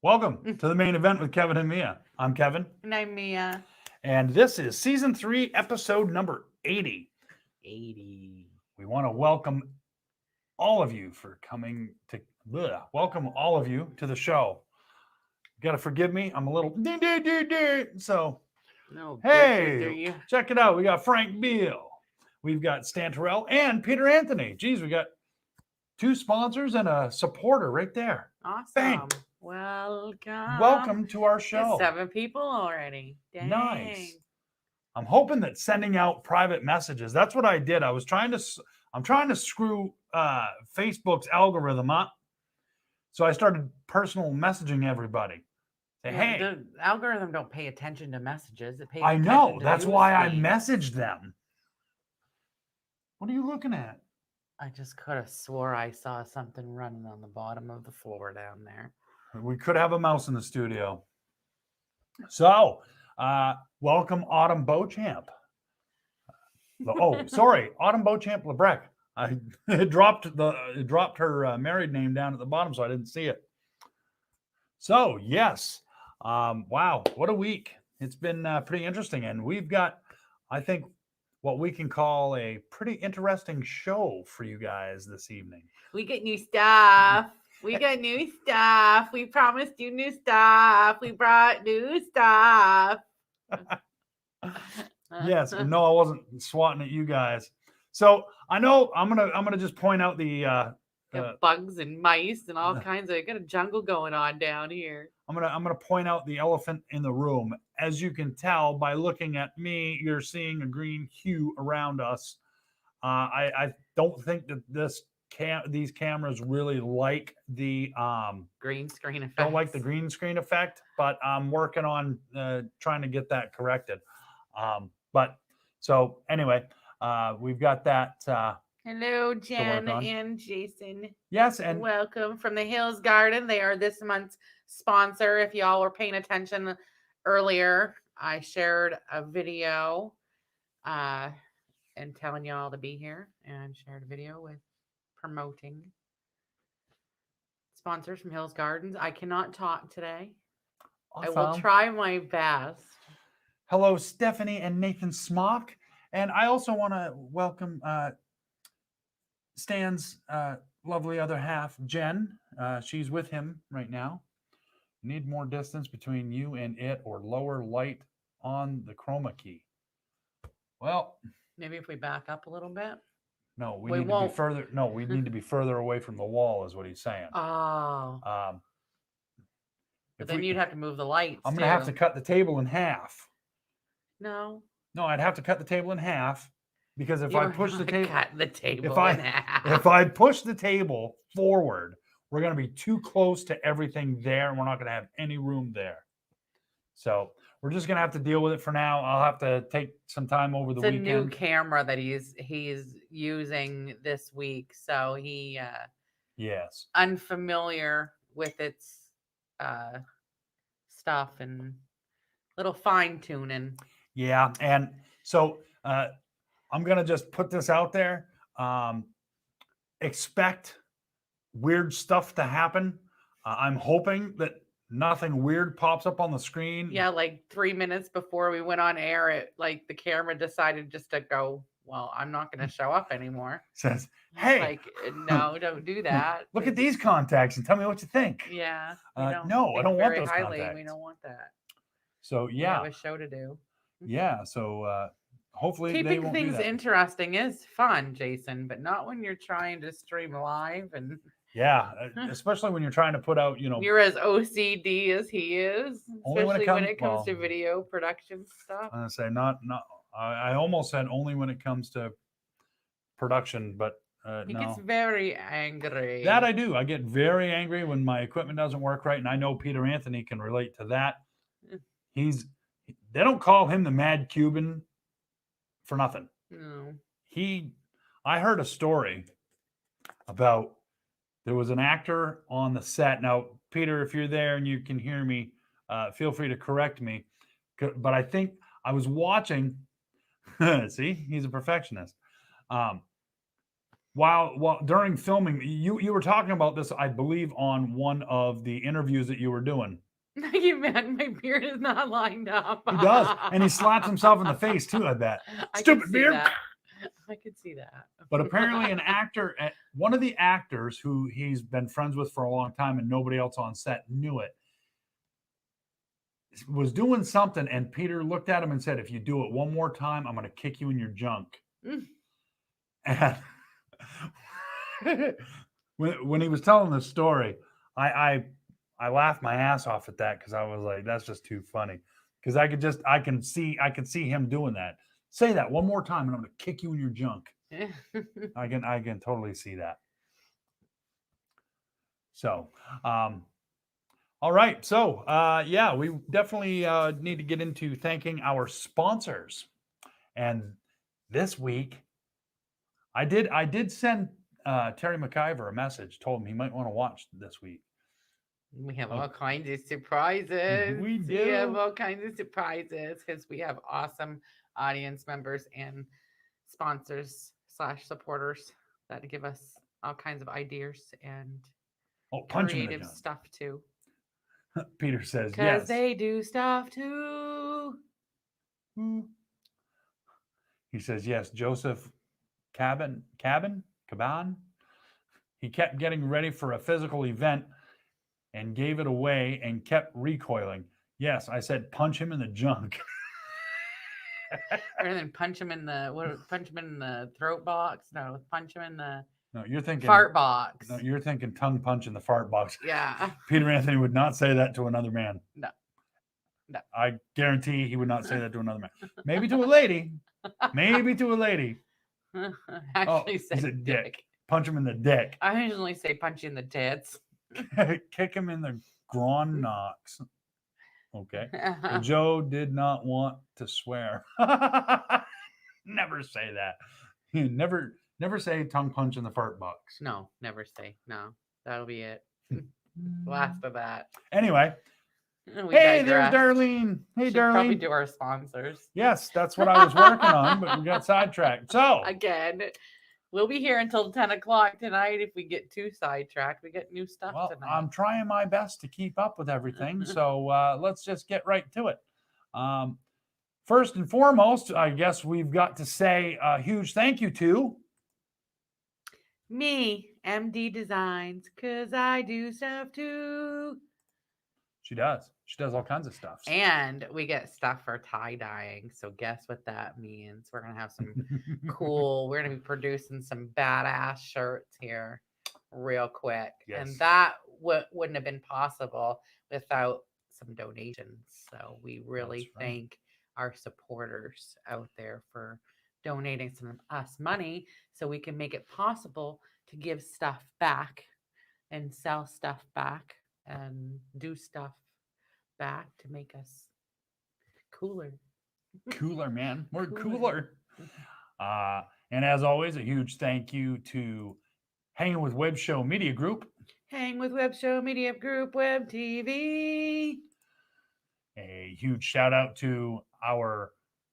Welcome to the main event with Kevin and Mia. I'm Kevin. And I'm Mia. And this is season 3, episode number 80. 80. We want to welcome all of you for coming to welcome all of you to the show. You got to forgive me. I'm a little so No. hey, check it out. We got Frank Beal. We've got Stan Terrell and Peter Anthony. Geez, we got 2 sponsors and a supporter right there. Awesome. Bang. Welcome to our show. 7 people already. Dang. Nice. I'm hoping that sending out private messages. That's what I did. I'm trying to screw Facebook's algorithm up. So I started personal messaging everybody. Say, hey, the algorithm don't pay attention to messages. It pays I know. attention to That's news why I feeds. messaged them. What are you looking at? I just could have swore I saw something running on the bottom of the floor down there. We could have a mouse in the studio. So, welcome Autumn Beauchamp. Autumn Beauchamp Lebrec. I dropped her married name down at the bottom, so I didn't see it. So, yes. Wow, what a week. It's been pretty interesting, and we've got, I think, what we can call a pretty interesting show for you guys this evening. We get new stuff. We got new stuff. We promised you new stuff. We brought new stuff. Yes, and no, I wasn't swatting at you guys. So I know I'm gonna just point out the bugs and mice and all kinds of. I got a jungle going on down here. I'm gonna point out the elephant in the room. As you can tell by looking at me, you're seeing a green hue around us. I don't think that these cameras really like the green screen effect. Don't like the green screen effect, but I'm working on trying to get that corrected. But so anyway, we've got that. Hello, Jen and Jason. Yes, and welcome from the Hills Garden. They are this month's sponsor. If y'all were paying attention earlier, I shared a video and telling y'all to be here, and shared a video with promoting sponsors from Hills Gardens. I cannot talk today. Awesome. I will try my best. Hello, Stephanie and Nathan Smock. And I also want to welcome Stan's lovely other half, Jen. She's with him right now. Need more distance between you and it, or lower light on the chroma key. Well, maybe if we back up a little bit. No, we need to be further. No, we need to be further away from the wall, is what he's saying. Oh. But then you'd have to move the lights. I'm going to have to cut the table in half. No, I'd have to cut the table in half, because if I push the table, if I push the table forward, we're going to be too close to everything there, and we're not going to have any room there. So we're just going to have to deal with it for now. I'll have to take some time over the weekend. It's a new camera that he's using this week, so he unfamiliar with its stuff and little fine tuning. Yeah, and so I'm gonna just put this out there. Expect weird stuff to happen. I'm hoping that nothing weird pops up on the screen. Yeah, like 3 minutes before we went on air, the camera decided just to go, well, I'm not going to show up anymore. Says, hey. No, don't do that. Look at these contacts and tell me what you think. Yeah. No, I don't want those contacts. We don't want that. So, yeah. We have a show to do. Yeah, so hopefully keeping things interesting is fun, Jason, but not when you're trying to stream live and... Yeah, especially when you're trying to put out, You're as OCD as he is, especially when it comes to video production stuff. I'm going to say I almost said only when it comes to production, but he gets very angry. That I do. I get very angry when my equipment doesn't work right, and I know Peter Anthony can relate to that. They don't call him the Mad Cuban for nothing. No. I heard a story about... There was an actor on the set. Now, Peter, if you're there and you can hear me, feel free to correct me. But I think I was watching. See, he's a perfectionist. while during filming, you were talking about this, I believe, on one of the interviews that you were doing. You man, my beard is not lined up. He does, and he slaps himself in the face too. I bet. I Stupid could see beard. that. I could see that. But apparently, an actor, one of the actors who he's been friends with for a long time, and nobody else on set knew it, was doing something, and Peter looked at him and said, "If you do it one more time, I'm going to kick you in your junk." And when he was telling this story, I laughed my ass off at that because I was like, "That's just too funny." Because I can see him doing that. Say that one more time, and I'm going to kick you in your junk. I can totally see that. So, all right. So, yeah, we definitely need to get into thanking our sponsors. And this week, I did send Terry McIver a message, told him he might want to watch this week. We have all kinds of surprises. We do. We have all kinds of surprises because we have awesome audience members and sponsors / supporters that give us all kinds of ideas and creative stuff too. Peter says because yes. they do stuff too. He says yes. Joseph Caban. He kept getting ready for a physical event and gave it away and kept recoiling. Yes, I said punch him in the junk. Rather than punch him in the throat box. No, punch him in the you're thinking fart box. No, you're thinking tongue punch in the fart box. Yeah. Peter Anthony would not say that to another man. No. I guarantee he would not say that to another man. Maybe to a lady. Maybe to a lady. Actually said dick. Punch him in the dick. I usually say punch you in the tits. Kick him in the groin knocks. Okay. Well, Joe did not want to swear. Never say that. Never say tongue punch in the fart box. No, never say. No, that'll be it. Last of that. Anyway. There's Darlene. Hey, Darlene. Probably do our sponsors. Yes, that's what I was working on, but we got sidetracked. So again, we'll be here until 10 o'clock tonight. If we get too sidetracked, we get new stuff tonight. I'm trying my best to keep up with everything. So let's just get right to it. First and foremost, I guess we've got to say a huge thank you to me, MD Designs, because I do stuff too. She does. She does all kinds of stuff. And we get stuff for tie-dyeing. So guess what that means? We're going to have some cool, we're going to be producing some badass shirts here real quick. Yes. And that wouldn't have been possible without some donations. So we really thank our supporters out there for donating some us money so we can make it possible to give stuff back and sell stuff back and do stuff back to make us cooler. Cooler, man. We're cooler. And as always, a huge thank you to Hanging with Web Show Media Group. Hang with Web Show Media Group, Web TV. A huge shout out to our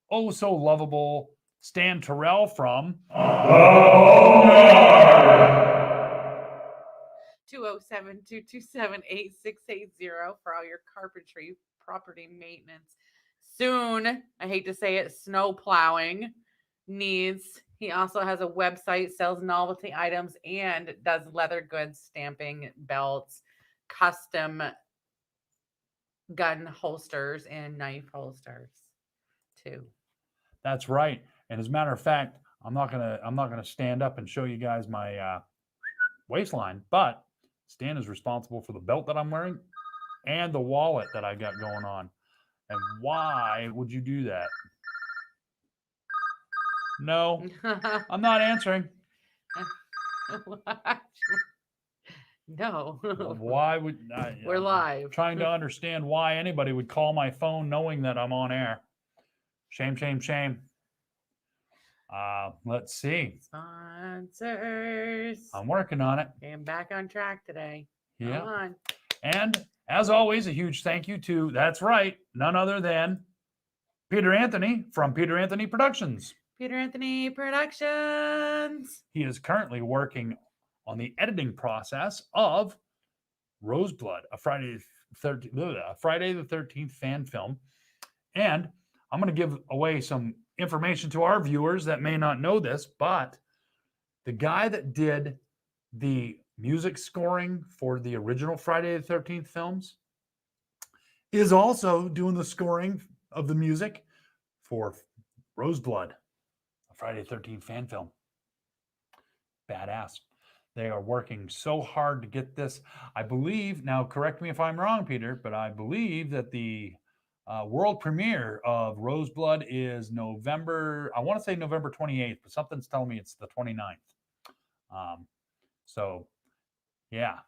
oh so lovable Stan Terrell from 207-227-8680 for all your carpentry property maintenance. Soon, I hate to say it, snow plowing needs. He also has a website, sells novelty items, and does leather goods, stamping, belts, custom gun holsters, and knife holsters too. That's right. And as a matter of fact, I'm not gonna stand up and show you guys my waistline, but Stan is responsible for the belt that I'm wearing and the wallet that I got going on. And why would you do that? No, I'm not answering. No. Why would we're live? Trying to understand why anybody would call my phone knowing that I'm on air. Shame, shame, shame. Let's see. Sponsors. I'm working on it. I'm back on track today. Yeah. Come on. And as always, a huge thank you to, that's right, none other than Peter Anthony from Peter Anthony Productions. Peter Anthony Productions. He is currently working on the editing process of Roseblood, a Friday the 13th fan film. And I'm going to give away some information to our viewers that may not know this, but the guy that did the music scoring for the original Friday the 13th films is also doing the scoring of the music for Roseblood, a Friday the 13th fan film. Badass. They are working so hard to get this. I believe, now correct me if I'm wrong, Peter, but I believe that the world premiere of Roseblood is November, I want to say November 28th, but something's telling me it's the 29th. So, yeah.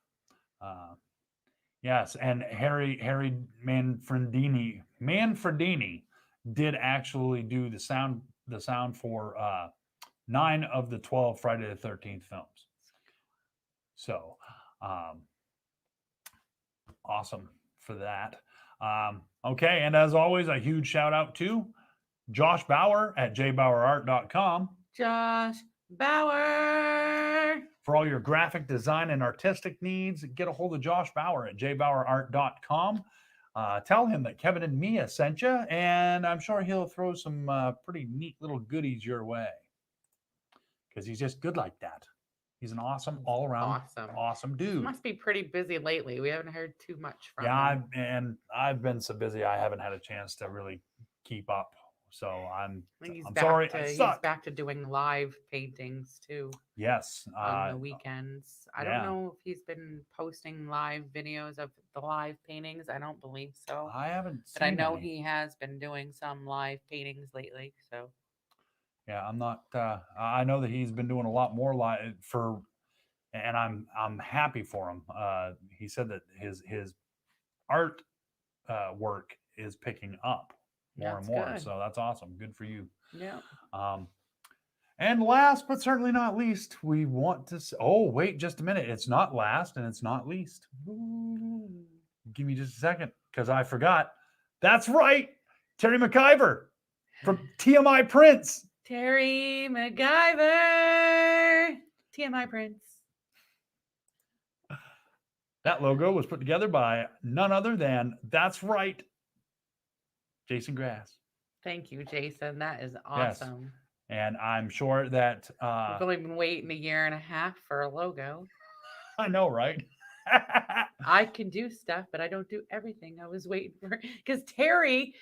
Yes, and Harry Manfredini did actually do the sound for 9 of the 12 Friday the 13th films. So, awesome for that. Okay, and as always, a huge shout out to Josh Bauer at jbowerart.com. Josh Bauer. For all your graphic design and artistic needs, get a hold of Josh Bauer at jbowerart.com. Tell him that Kevin and Mia sent you, and I'm sure he'll throw some pretty neat little goodies your way. Because he's just good like that. He's an awesome, all-around, awesome dude. He must be pretty busy lately. We haven't heard too much from him. Yeah, and I've been so busy, I haven't had a chance to really keep up. So I'm sorry. He's back to doing live paintings too. Yes. On the weekends. I don't know if he's been posting live videos of the live paintings. I don't believe so. I haven't But I know he has been doing some live paintings lately. So yeah, I'm not. I know that he's been doing a lot more live and I'm happy for him. He said that his art work is picking up more and more. Good. So that's awesome. Good for you. Yeah. And last but certainly not least, we want to. Oh, wait, just a minute. It's not last and it's not least. Ooh. Give me just a second because I forgot. That's right, Terry McIver from TMI Prints. Terry McIver, TMI Prints. That logo was put together by none other than, that's right, Jason Grass. Thank you, Jason. That is awesome. Yes. And I'm sure that... we've only been waiting 1.5 years for a logo. I know, right? I can do stuff, but I don't do everything. I was waiting for... Because Terry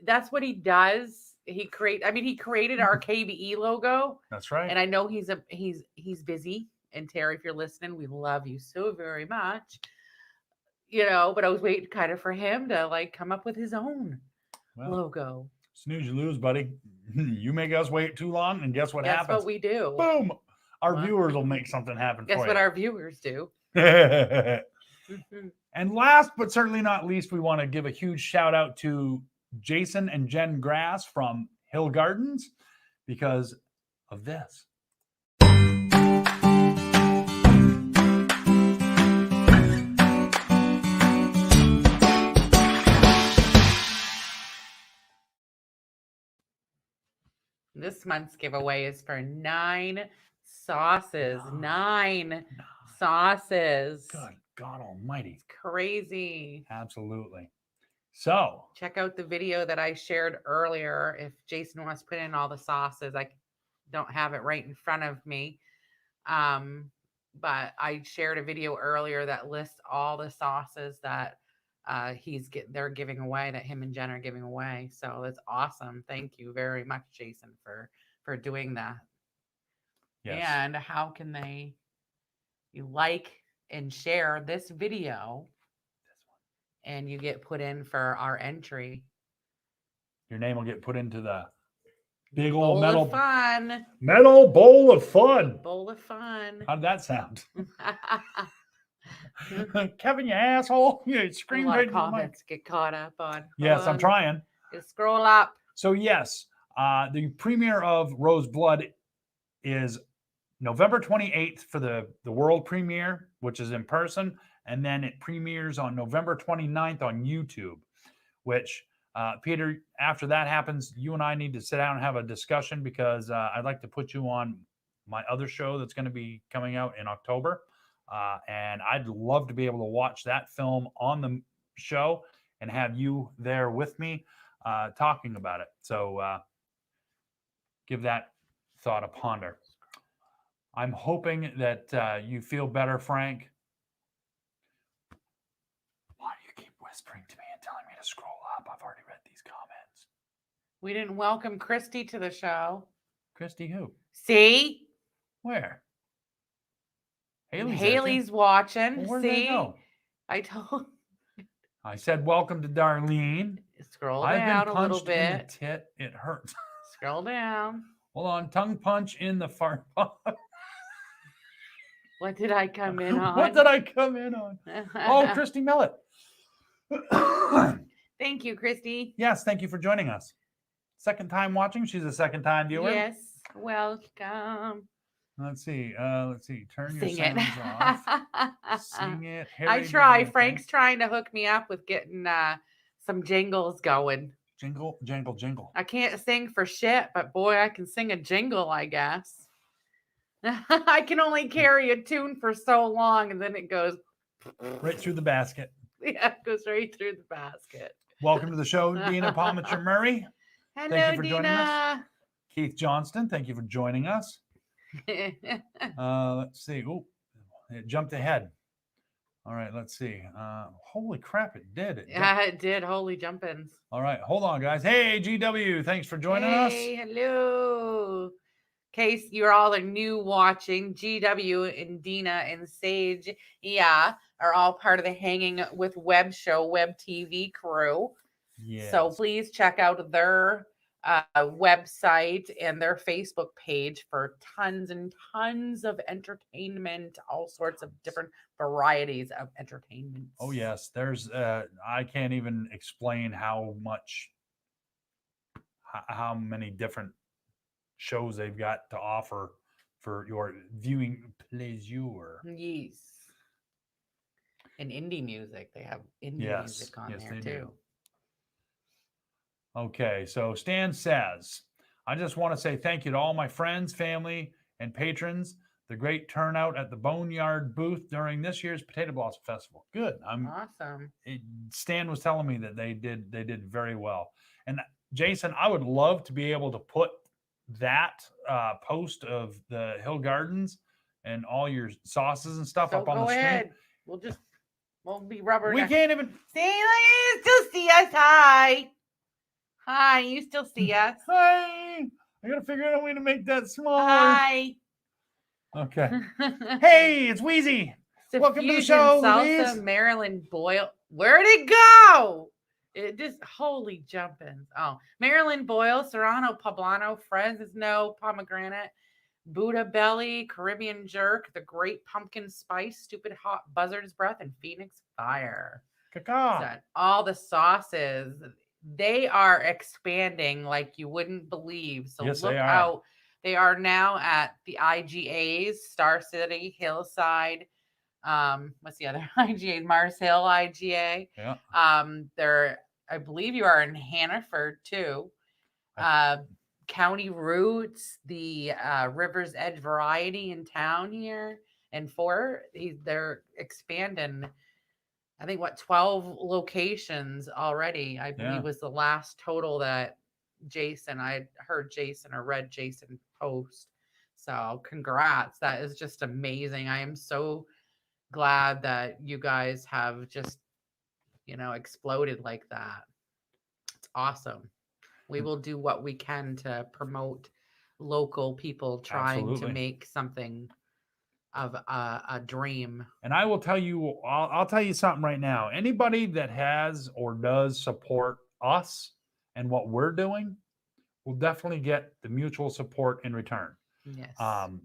that's what he does. He created our KBE logo. That's right. And I know he's busy. And Terry, if you're listening, we love you so very much. But I was waiting kind of for him to come up with his own logo. Snooze, you lose, buddy. You make us wait too long, and guess what happens? That's what we do. Boom! Our viewers will make something happen for you. Guess what our viewers do. And last but certainly not least, we want to give a huge shout out to Jason and Jen Grass from Hill Gardens because of this. This month's giveaway is for 9 sauces. 9 sauces. Good God almighty. It's crazy. Absolutely. So check out the video that I shared earlier. If Jason wants to put in all the sauces, I don't have it right in front of me. But I shared a video earlier that lists all the sauces that they're giving away, that him and Jen are giving away. So that's awesome. Thank you very much, Jason, for doing that. Yes. And how can you like and share this video, and you get put in for our entry. Your name will get put into the big old metal bowl of fun. Bowl of fun. How'd that sound? Kevin, you asshole! You scream right in the mic. Get caught up on. Yes, I'm trying. Just scroll up. So yes, the premiere of Roseblood is November 28th for the world premiere, which is in person, and then it premieres on November 29th on YouTube, which Peter, after that happens, you and I need to sit down and have a discussion because I'd like to put you on my other show that's going to be coming out in October. And I'd love to be able to watch that film on the show and have you there with me talking about it. So give that thought a ponder. I'm hoping that you feel better, Frank. Why do you keep whispering to me and telling me to scroll up? I've already read these comments. We didn't welcome Christy to the show. Christy who? See? Where? Haley's watching. Well, where'd See? they go? I told. I said welcome to Darlene. Scroll I've down been a little punched in the bit. tit. It hurts. Scroll down. Hold on. Tongue punch in the fart box. What did I come in on? What did I come in on? Oh, Christy Millet. Thank you, Christy. Yes, thank you for joining us. Second time watching. She's a second time viewer. Yes, welcome. Let's see. Turn your Sing it. sounds off. Sing it. I Harry try. Daniel, Frank's trying to hook me up with getting some jingles going. Jingle, jingle, jingle. I can't sing for shit, but boy, I can sing a jingle, I guess. I can only carry a tune for so long, and then it goes Right through the basket. Yeah, it goes right through the basket. Welcome to the show, Dina Palmacher Murray. Hello, Thank you for joining us. Dina. Keith Johnston, thank you for joining us. Let's see. Oh, it jumped ahead. All right, let's see. Holy crap, it did. Yeah, it did. Holy jumpins. All right, hold on, guys. Hey, GW, thanks for joining us. Hey, hello. Case you're all are new watching, GW and Dina and Sage, are all part of the Hanging with Web show, Web TV crew. Yes. So please check out their website and their Facebook page for tons and tons of entertainment, all sorts of different varieties of entertainment. Oh yes, there's I can't even explain how many different shows they've got to offer for your viewing pleasure. Yes. And indie music. They have indie music on there too. Do. Okay, so Stan says, I just want to say thank you to all my friends, family, and patrons. The great turnout at the Boneyard booth during this year's Potato Blossom Festival. Good. Awesome. Stan was telling me that they did very well. And Jason, I would love to be able to put that post of the Hill Gardens and all your sauces and stuff up on the screen. We'll be rubber. We can't even see. You still see us. Hi, you still see us. Hi. I gotta figure out a way to make that smaller. Hi. Okay. Hey, it's Wheezy. Welcome to the show, salsa, Louise. Marilyn Boyle. Where'd it go? It just holy jumping. Oh, Marilyn Boyle, Serrano Poblano, Fresno Pomegranate, Buddha Belly, Caribbean Jerk, The Great Pumpkin Spice, Stupid Hot Buzzard's Breath, and Phoenix Fire. Caca. So all the sauces, they are expanding like you wouldn't believe. So yes, look out. They are now at the IGAs, Star City, Hillside. What's the other IGA? Mars Hill IGA. Yeah. I believe you are in Hannaford too. County Roots, the River's Edge Variety in town here, and they're expanding. I think 12 locations already. I believe was the last total that I heard Jason or read Jason post. So congrats. That is just amazing. I am so glad that you guys have just, exploded like that. It's awesome. We will do what we can to promote local people trying to make something of a dream. And I will tell you, I'll tell you something right now. Anybody that has or does support us and what we're doing will definitely get the mutual support in return. Yes.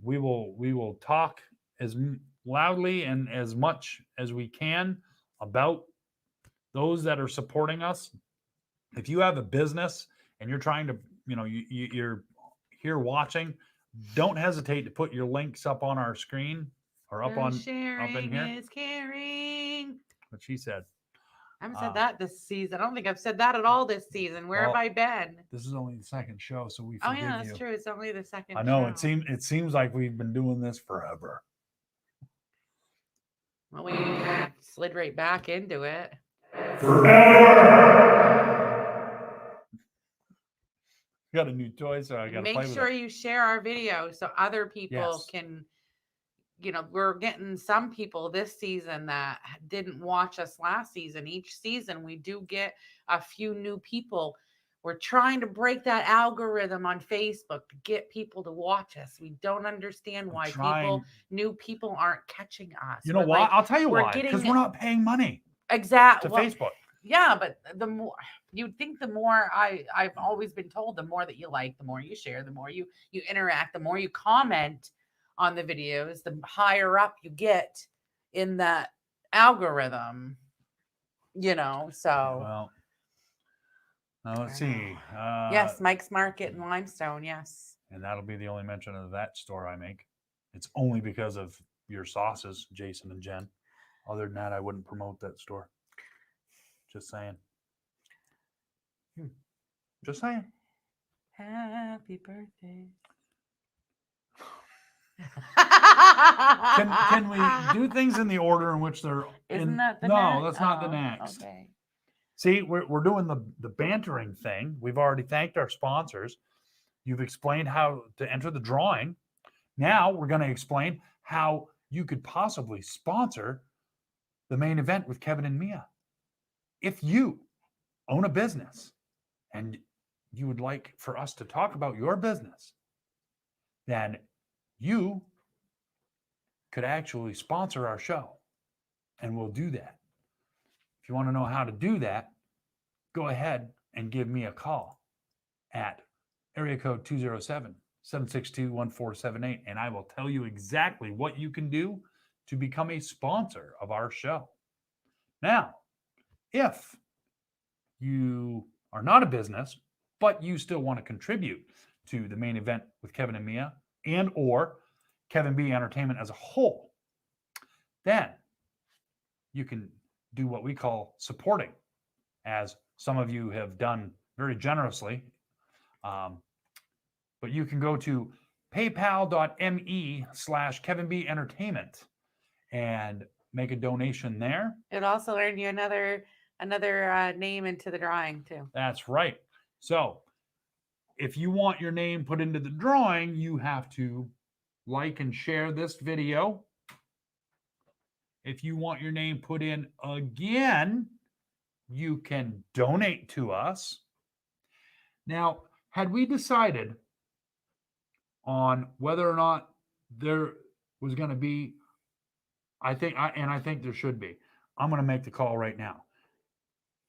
We will talk as loudly and as much as we can about those that are supporting us. If you have a business and you're trying to, you're here watching, don't hesitate to put your links up on our screen or up in here. Is caring. What she said. I haven't said that this season. I don't think I've said that at all this season. Where have Well, I been? This is only the second show, so we Oh forgive yeah, that's you. true. It's only the second I know show. it seems like we've been doing this forever. Well, we kind of slid right back into it. Got a new toy, so I got to play Make with sure it. you share our video so other people Yes. can, we're getting some people this season that didn't watch us last season. Each season, we do get a few new people. We're trying to break that algorithm on Facebook to get people to watch us. We don't understand why new people aren't catching us. You know why? I'll tell you why. Because we're not paying money to Facebook. Yeah, but the more you'd think, the more I've always been told, the more that you like, the more you share, the more you interact, the more you comment on the videos, the higher up you get in that algorithm. So Well, now let's see. Yes, Mike's Market in Limestone. Yes, and that'll be the only mention of that store I make. It's only because of your sauces, Jason and Jen. Other than that, I wouldn't promote that store. Just saying. Just saying. Happy birthday. Can we do things in the order in which they're? Isn't that the no, that's not the next. Okay. See, we're doing the bantering thing. We've already thanked our sponsors. You've explained how to enter the drawing. Now we're going to explain how you could possibly sponsor the main event with Kevin and Mia. If you own a business and you would like for us to talk about your business, then you could actually sponsor our show, and we'll do that. If you want to know how to do that, go ahead and give me a call at area code 207-762-1478, and I will tell you exactly what you can do to become a sponsor of our show. Now, if you are not a business, but you still want to contribute to the main event with Kevin and Mia and or Kevin B Entertainment as a whole, then you can do what we call supporting, as some of you have done very generously. But you can go to paypal.me/Kevin B Entertainment and make a donation there. It also earned you another name into the drawing too. That's right. So if you want your name put into the drawing, you have to like and share this video. If you want your name put in again, you can donate to us. Now, had we decided on whether or not there was going to be, I think there should be. I'm going to make the call right now.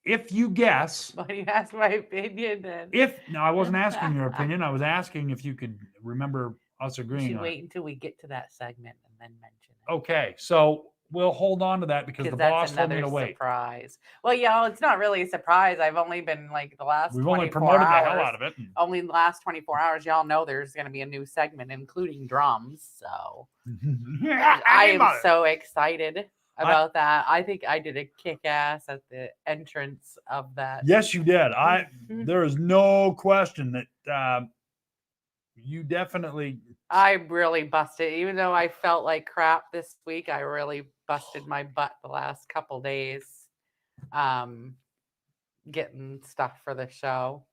If you guess, Why do you ask my opinion then? No, I wasn't asking your opinion. I was asking if you could remember us agreeing. You should wait until we get to that segment and then mention it. Okay, so we'll hold on to that because the boss told me to wait. Surprise. Well, yeah, it's not really a surprise. I've only been like the last. We've only promoted hours, the hell out of it. Only the last 24 hours, y'all know there's going to be a new segment, including drums. So I am so excited about that. I think I did a kick ass at the entrance of that. Yes, you did. There is no question that you definitely. I really busted, even though I felt like crap this week. I really busted my butt the last couple days, getting stuff for the show.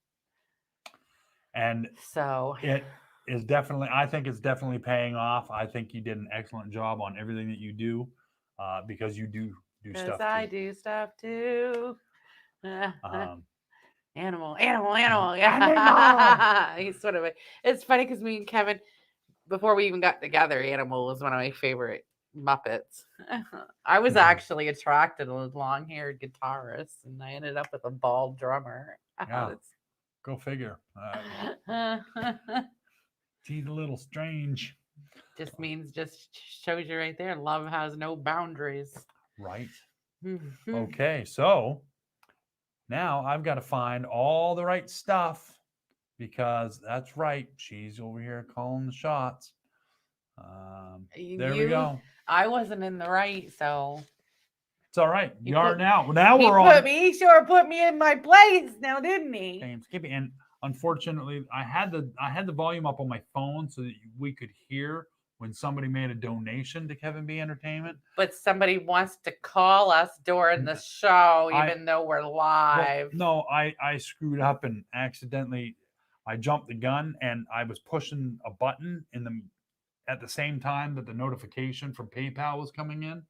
And so it is definitely. I think it's definitely paying off. I think you did an excellent job on everything that you do, because you do stuff. I do stuff too. Animal. Yeah. He's sort of it's funny because me and Kevin, before we even got together, Animal was one of my favorite Muppets. I was actually attracted to a long-haired guitarist, and I ended up with a bald drummer. Yeah. Go figure. He's a little strange. Just shows you right there. Love has no boundaries. Right. Okay, so now I've got to find all the right stuff, because that's right. She's over here calling the shots. There we go. I wasn't in the right, so It's all right. He You are put- now. Now He we're on. he sure put me in my place now, didn't he? Damn, Skippy. And unfortunately, I had the volume up on my phone so that we could hear when somebody made a donation to Kevin B Entertainment. But somebody wants to call us during the show, even though we're live. Well, no, I screwed up and accidentally I jumped the gun and I was pushing a button at the same time that the notification from PayPal was coming in.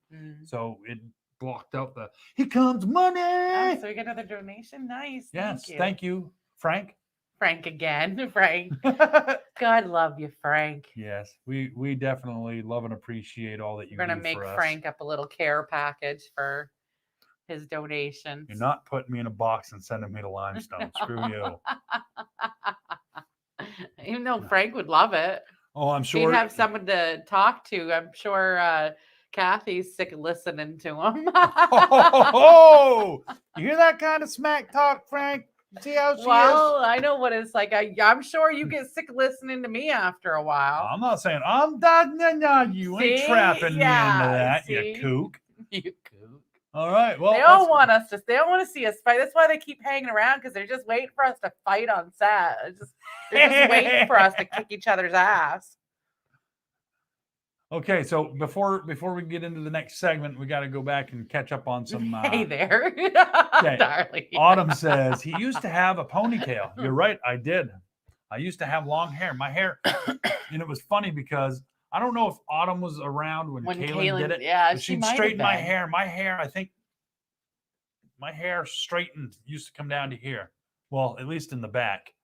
So it blocked out the "Here comes money." Oh, so we get another donation. Nice. Yes, thank you, Frank. Frank again, Frank. God love you, Frank. Yes, we definitely love and appreciate all that you do. We're gonna make Frank up a little care package for his donations. You're not putting me in a box and sending me to Limestone. Screw you. Even though Frank would love it. Oh, I'm sure he'd have someone to talk to. I'm sure Kathy's sick of listening to him. Oh, you hear that kind of smack talk, Frank? See how she is? I know what it's like. I'm sure you get sick of listening to me after a while. I'm not saying I'm done. You ain't trapping me into that, you kook. You kook. All right. Well, they don't want us to. They don't want to see us fight. That's why they keep hanging around, because they're just waiting for us to fight on set. They're just waiting for us to kick each other's ass. Okay, so before we get into the next segment, we got to go back and catch up on some. Hey there, okay. darling. Autumn says he used to have a ponytail. You're right, I did. I used to have long hair. My hair, and it was funny because I don't know if Autumn was around when Kaylin did it. Yeah, she'd straighten my hair. My hair, I think, my hair straightened used to come down to here. Well, at least in the back.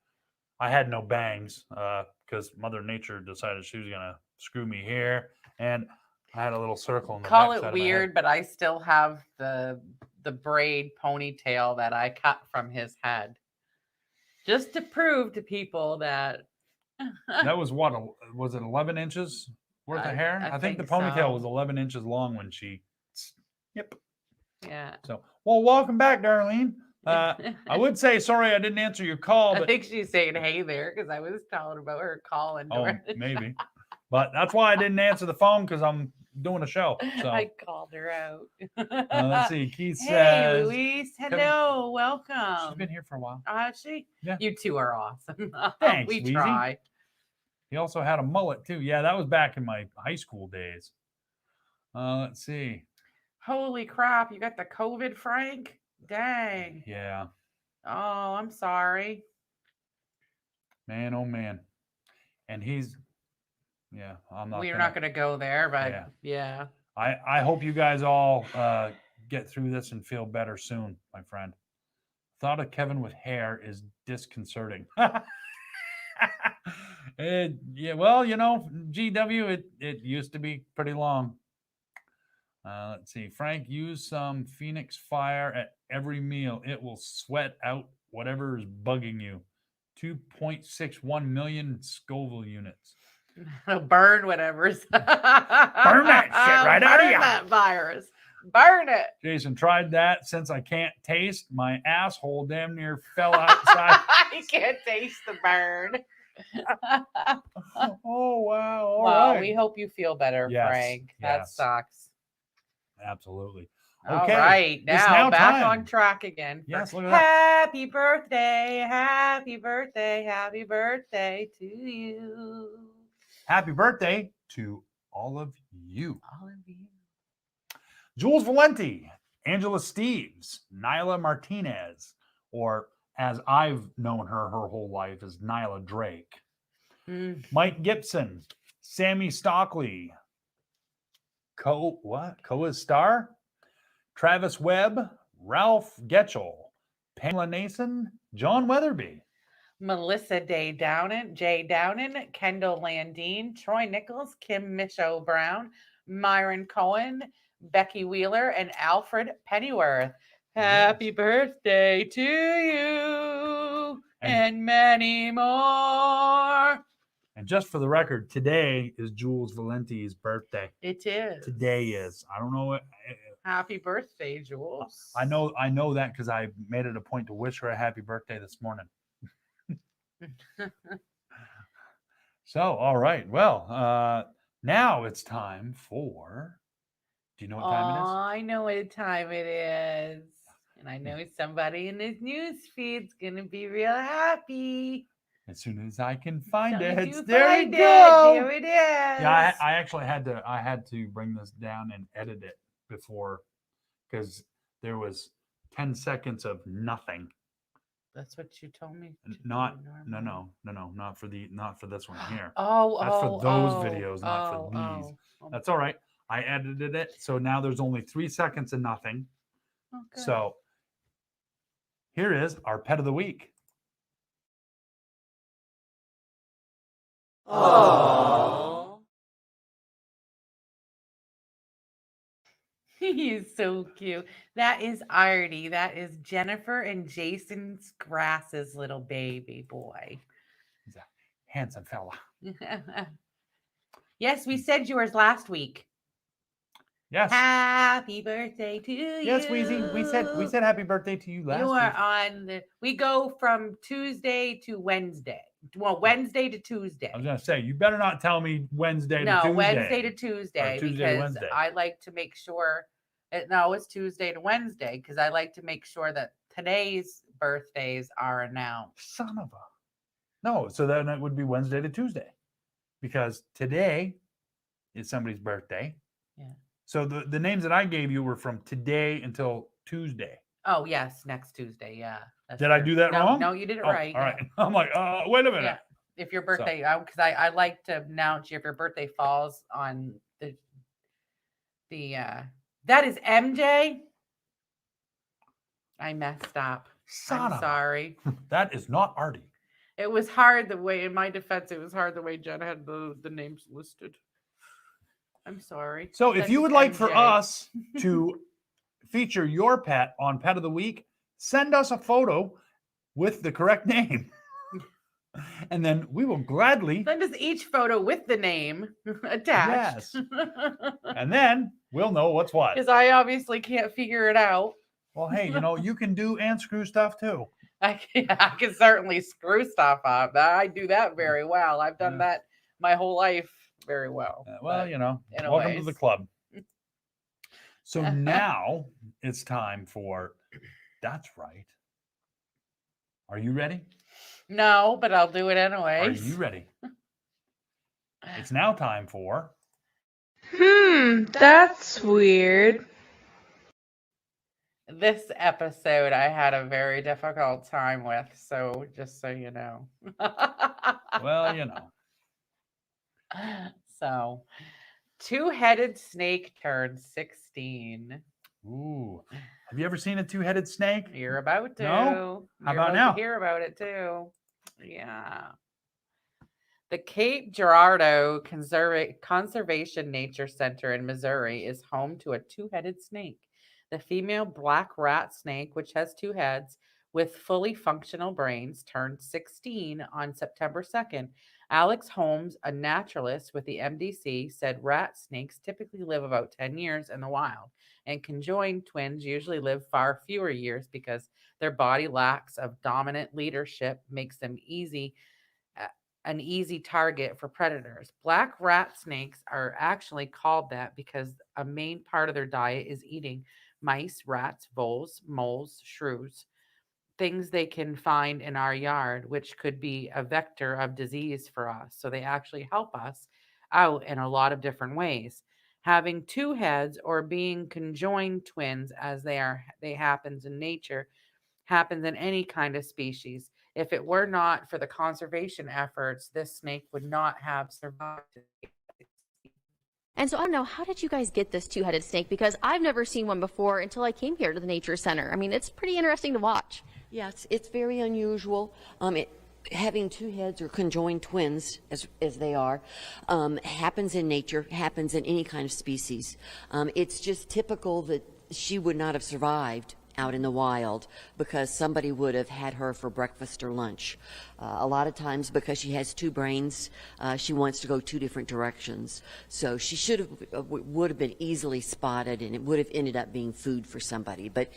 I had no bangs because Mother Nature decided she was gonna screw me here, and I had a little circle in the Call back it side weird, but I still have the braid ponytail that I cut from his head, just to prove to people that that was what, was it 11 inches worth of hair? I think the ponytail was 11 inches long when she. Yep. Yeah. So, well, welcome back, Darlene. I would say sorry I didn't answer your call, but I think she's saying hey there because I was telling about her calling. Oh, maybe. But that's why I didn't answer the phone, because I'm doing a show. So I called her out. let's see. Keith Hey, says, Louise. Hello. Welcome. She's been here for a while. Has she? Yeah. You two are awesome. Thanks, we Weezy. try. He also had a mullet too. Yeah, that was back in my high school days. Let's see. Holy crap. You got the COVID, Frank? Dang. Yeah. Oh, I'm sorry. Man, oh man. And he's, yeah, I'm not. We're not going to go there, but yeah. I hope you guys all get through this and feel better soon, my friend. Thought of Kevin with hair is disconcerting. Yeah, well, GW, it used to be pretty long. Let's see. Frank, use some Phoenix Fire at every meal. It will sweat out whatever is bugging you. 2.61 million Scoville units. Burn whatever's. Burn that shit right out of you. Burn that virus. Burn it. Jason, tried that. Since I can't taste, my asshole damn near fell outside. You can't taste the burn. Oh, wow. All right. We hope you feel better, Frank. That sucks. Absolutely. Okay. Okay. All right. Now back on track again. Yes, look at that. Happy birthday. Happy birthday. Happy birthday to you. Happy birthday to all of you. All of you. Jules Valenti, Angela Steves, Nyla Martinez, or as I've known her whole life, as Nyla Drake. Mike Gibson, Sammy Stockley, Koa Star, Travis Webb, Ralph Getchell, Pamela Nason, John Weatherby, Melissa Jay Downen, Kendall Landine, Troy Nichols, Kim Micho Brown, Myron Cohen, Becky Wheeler, and Alfred Pennyworth. Happy birthday to you and many more. And just for the record, today is Jules Valenti's birthday. It is. Today is. I don't know what. Happy birthday, Jules. I know that because I made it a point to wish her a happy birthday this morning. So, all right. Well, now it's time for Do you know what Oh, time it is? I know what time it is. And I know somebody in this news feed's gonna be real happy. As soon as I can find Soon it, as you there we find it, go. there it is. Yeah, I actually had to bring this down and edit it before, because there was 10 seconds of nothing. That's what you told me. to Not do no normally. not for this one here. Oh, That's for oh, those oh, videos, not for oh, these. oh. That's all right. I edited it, so now there's only 3 seconds of nothing. Oh, good. So here is our pet of the week. Aww. He is so cute. That is Artie. That is Jennifer and Jason Grass's little baby boy. He's a handsome fella. Yes, we said yours last week. Yes. Happy birthday to you. Yes, Weezy. We said happy birthday to you last You are week. on the. We go from Tuesday to Wednesday. Well, Wednesday to Tuesday. I was gonna say, you better not tell me Wednesday to No, Tuesday. Wednesday to Tuesday, Tuesday to because Wednesday. I like to make sure. No, it's Tuesday to Wednesday because I like to make sure that today's birthdays are announced. Son of a. No, so then it would be Wednesday to Tuesday, because today is somebody's birthday. Yeah. So the names that I gave you were from today until Tuesday. Oh yes, next Tuesday. Yeah. Did I do that wrong? No, you did it Oh, right. all yeah. right. I'm like, wait a minute. Yeah. If your birthday, because I like to announce you if your birthday falls on the that is MJ. I messed up. I'm sorry. That is not Artie. It was hard the way, in my defense, it was hard the way Jen had the names listed. I'm sorry. So if you would like for us to feature your pet on Pet of the Week, send us a photo with the correct name. And then we will gladly send us each photo with the name attached. Yes. And then we'll know what's what. Because I obviously can't figure it out. Well, hey, you can do and screw stuff too. I can certainly screw stuff up. I do that very well. I've done that my whole life very well. Well, welcome to the club. So now it's time for That's Right. Are you ready? No, but I'll do it anyway. Are you ready? It's now time for That's weird. This episode I had a very difficult time with, so just so you know. Well, So, two-headed snake turned 16. Ooh. Have you ever seen a two-headed snake? You're about to. No? How You're about now? To hear about it too. Yeah. The Cape Girardeau Conservation Nature Center in Missouri is home to a two-headed snake. The female black rat snake, which has two heads with fully functional brains, turned 16 on September 2nd. Alex Holmes, a naturalist with the MDC, said rat snakes typically live about 10 years in the wild, and conjoined twins usually live far fewer years because their body lacks of dominant leadership makes them an easy target for predators. Black rat snakes are actually called that because a main part of their diet is eating mice, rats, voles, moles, shrews, things they can find in our yard, which could be a vector of disease for us. So they actually help us out in a lot of different ways. Having two heads or being conjoined twins, as they happens in nature, happens in any kind of species. If it were not for the conservation efforts, this snake would not have survived. And so I don't know, how did you guys get this two-headed snake? Because I've never seen one before until I came here to the Nature Center. I mean, it's pretty interesting to watch. Yeah, it's very unusual. Having two heads or conjoined twins, as they are, happens in nature, happens in any kind of species. It's just typical that she would not have survived out in the wild because somebody would have had her for breakfast or lunch. A lot of times because she has two brains, she wants to go two different directions. So she would have been easily spotted, and it would have ended up being food for somebody. But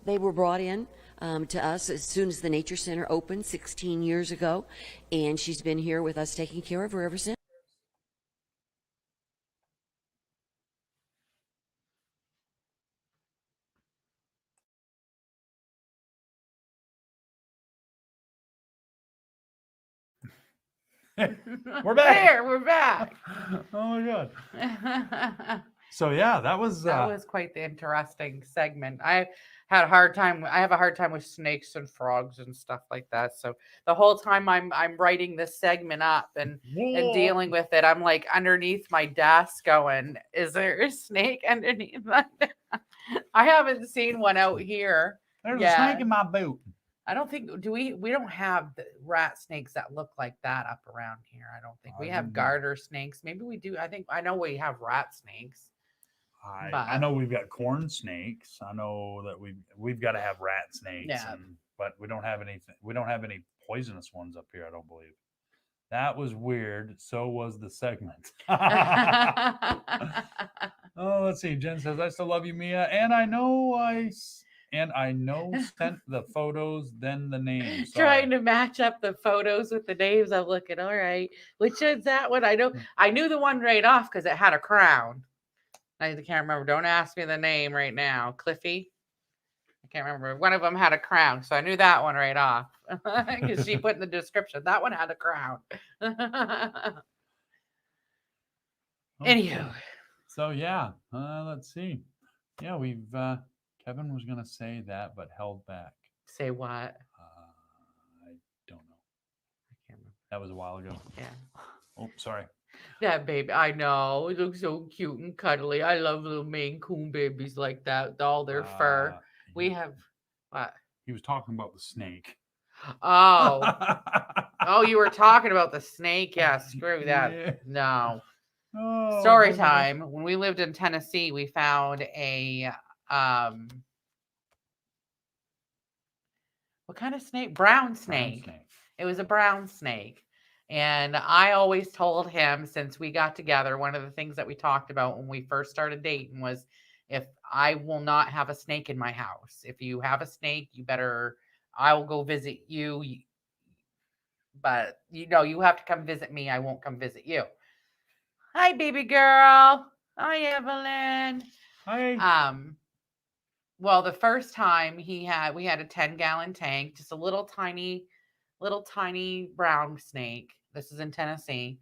they were brought in to us as soon as the Nature Center opened 16 years ago, and she's been here with us taking care of her ever since. We're back. There, we're back. Oh my god. That So yeah, that was was quite the interesting segment. I had a hard time. I have a hard time with snakes and frogs and stuff like that. So the whole time I'm writing this segment up and dealing with it, I'm like underneath my desk going, "Is there a snake underneath my desk?" I haven't seen one out here. There's a Yeah. snake in my boot. I don't think we don't have the rat snakes that look like that up around here. I don't think we have garter snakes. Maybe we do. I know we have rat snakes. I But- know we've got corn snakes. I know that we've got to have rat snakes, Yeah. but we don't have anything. We don't have any poisonous ones up here. I don't believe. That was weird. So was the segment. Oh, let's see. Jen says, "I still love you, Mia," and I know sent the photos, then the names. Trying to match up the photos with the names. I'm looking, all right. Which is that one? I knew the one right off because it had a crown. I can't remember. Don't ask me the name right now. Cliffy. I can't remember. One of them had a crown, so I knew that one right off because she put in the description that one had a crown. Anywho, So yeah, let's see. Yeah, we've Kevin was gonna say that, but held back. say what? I don't know. I can't remember. That was a while ago. Yeah. Oh, sorry. That baby, I know. It looks so cute and cuddly. I love little Maine Coon babies like that, with all their fur. We have what? He was talking about the snake. Oh, oh, you were talking about the snake. Yeah, screw that. Yeah. No. Oh, Story goodness. time. When we lived in Tennessee, we found a what kind of snake? Brown snake. It was a brown snake. And I always told him, since we got together, one of the things that we talked about when we first started dating was, if I will not have a snake in my house. If you have a snake, I will go visit you. But you have to come visit me. I won't come visit you. Hi, baby girl. Hi, Evelyn. Hi. Well, the first time we had a 10-gallon tank, just a little tiny brown snake. This is in Tennessee.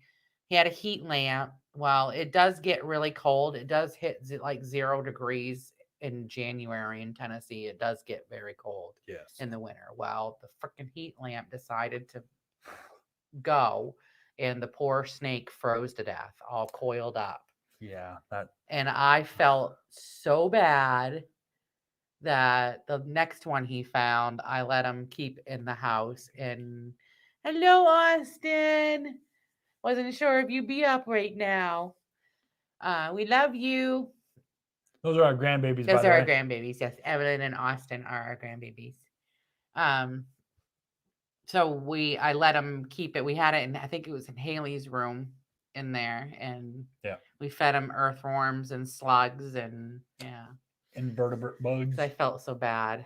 He had a heat lamp. Well, it does get really cold. It does hit like 0 degrees in January in Tennessee. It does get very cold in the winter. Well, the freaking heat lamp decided to go, and the poor snake froze to death, all coiled up. Yeah, And I felt so bad that the next one he found, I let him keep in the house. And hello, Austin. Wasn't sure if you'd be up right now. We love you. those are our grandbabies. Those by the are our way. grandbabies. Yes, Evelyn and Austin are our grandbabies. So I let him keep it. We had it in, I think it was in Haley's room in there, and we fed him earthworms and slugs and invertebrate bugs. I felt so bad.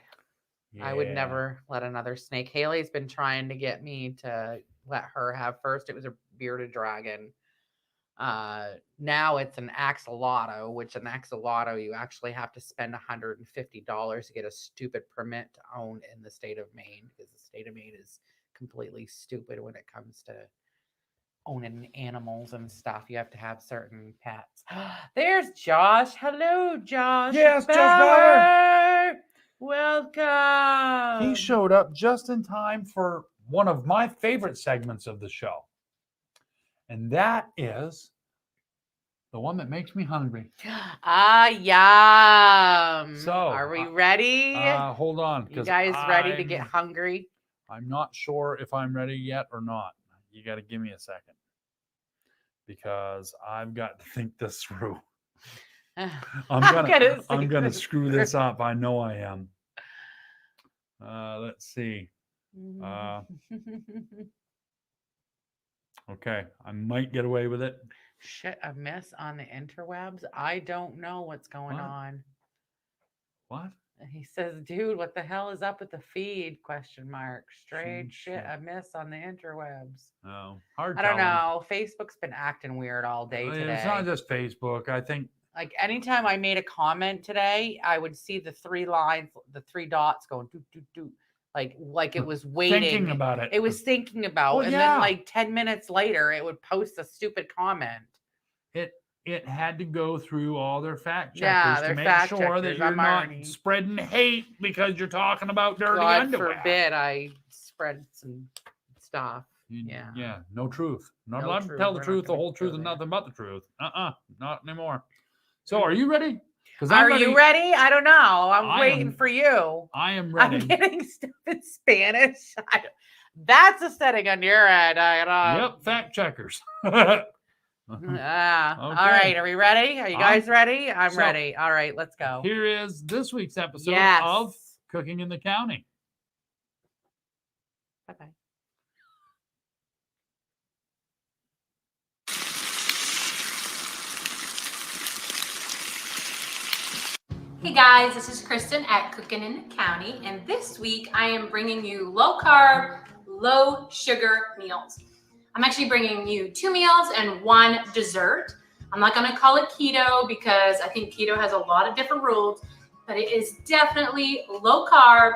I would never let another snake. Haley's been trying to get me to let her have. First it was a bearded dragon. Now it's an axolotl, which an axolotl you actually have to spend $150 to get a stupid permit to own in the state of Maine, because the state of Maine is completely stupid when it comes to owning animals and stuff. You have to have certain pets. There's Josh. Hello, Josh. Yes, Josh Bauer. Welcome. He showed up just in time for one of my favorite segments of the show. And that is the one that makes me hungry. Yum. So, are we ready? Hold on. You guys ready to get hungry? I'm not sure if I'm ready yet or not. You got to give me a second, because I've got to think this through. I'm gonna screw this up. I know I am. Let's see. Okay, I might get away with it. Shit, a miss on the interwebs. I don't know what's going on. What? He says, dude, what the hell is up with the feed? Question mark. Strange shit. Shit. A miss on the interwebs. No, hard. I don't know. Facebook's been acting weird all day today. It's not just Facebook. I think like anytime I made a comment today, I would see the 3 lines, the 3 dots going doot, doot, doot. like it was waiting. Thinking about it. It was thinking about, Well, and yeah. then like 10 minutes later, it would post a stupid comment. It had to go through all their fact checkers Yeah, to their make fact sure that checkers. you're I'm not already- spreading hate because you're talking about dirty God underwear. forbid I spread some stuff. Yeah. Yeah, no truth. Not No allowed to truth. tell the We're not truth, the gonna whole go truth, and there. nothing but the truth. Not anymore. So, are you ready? Because Are you ready? I don't know. I'm I waiting am for you. I am I'm ready. getting stuff in Spanish. That's a setting on your end. Yep, fact checkers. All right. Okay. Are we ready? Are you I'm- guys ready? I'm so, ready. All right. Let's go. Here is this week's episode Yes. of Cooking in the County. Bye-bye. Hey guys, this is Kristen at Cooking in the County, and this week I am bringing you low carb, low sugar meals. I'm actually bringing you 2 meals and 1 dessert. I'm not going to call it keto because I think keto has a lot of different rules, but it is definitely low carb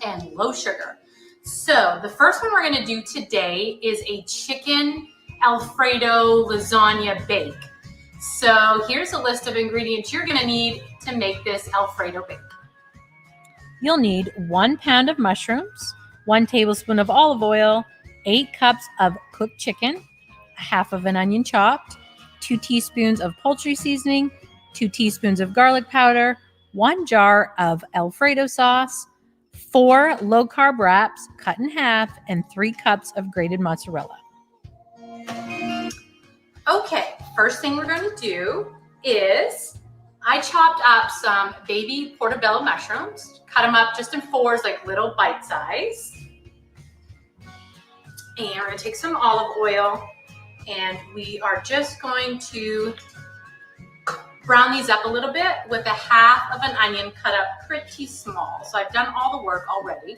and low sugar. So the first one we're going to do today is a chicken Alfredo lasagna bake. So here's a list of ingredients you're going to need to make this Alfredo bake. You'll need 1 pound of mushrooms, 1 tablespoon of olive oil, 8 cups of cooked chicken, half of an onion chopped, 2 teaspoons of poultry seasoning, 2 teaspoons of garlic powder, 1 jar of Alfredo sauce, 4 low-carb wraps cut in half, and 3 cups of grated mozzarella. Okay, first thing we're going to do is I chopped up some baby portobello mushrooms, cut them up just in 4s, like little bite size. And we're going to take some olive oil and we are just going to brown these up a little bit with a half of an onion cut up pretty small. So I've done all the work already.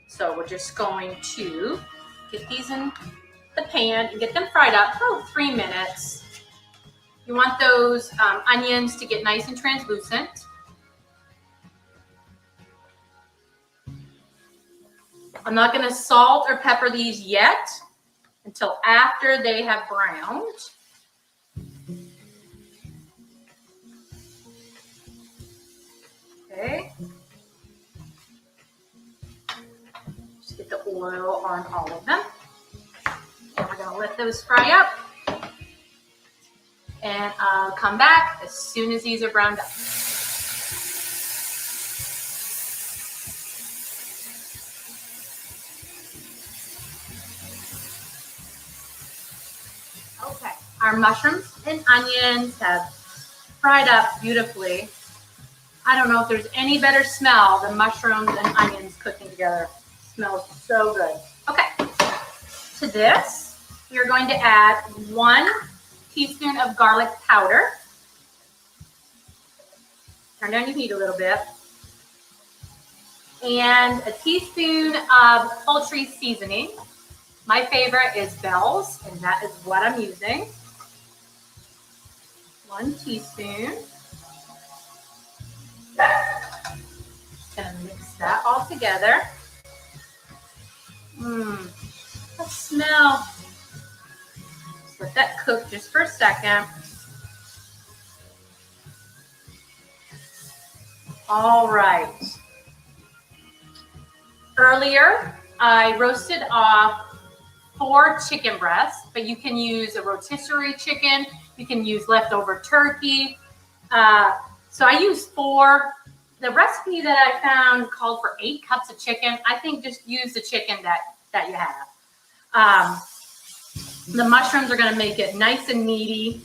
So we're just going to get these in the pan and get them fried up for about 3 minutes. You want those onions to get nice and translucent. I'm not going to salt or pepper these yet until after they have browned. Okay. Just get the oil on all of them. And we're going to let those fry up. And I'll come back as soon as these are browned up. Okay, our mushrooms and onions have fried up beautifully. I don't know if there's any better smell than mushrooms and onions cooking together. It smells so good. Okay, to this, we are going to add 1 teaspoon of garlic powder. Turn down your heat a little bit. And a teaspoon of poultry seasoning. My favorite is Bell's, and that is what I'm using. 1 teaspoon. Just gonna mix that all together. That smell. Just let that cook just for a second. All right. Earlier, I roasted off 4 chicken breasts, but you can use a rotisserie chicken. You can use leftover turkey. So I used 4. The recipe that I found called for 8 cups of chicken. I think just use the chicken that you have. The mushrooms are going to make it nice and meaty.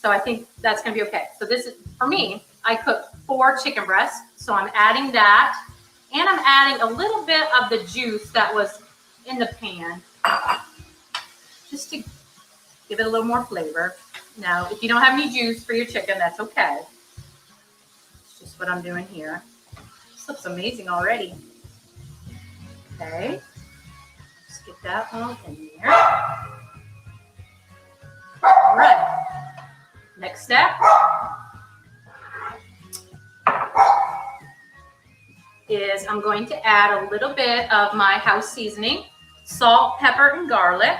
So I think that's going to be okay. So this is, for me, I cooked 4 chicken breasts. So I'm adding that. And I'm adding a little bit of the juice that was in the pan, just to give it a little more flavor. Now, if you don't have any juice for your chicken, that's okay. It's just what I'm doing here. This looks amazing already. Okay, just get that all in there. All right, next step is I'm going to add a little bit of my house seasoning, salt, pepper, and garlic.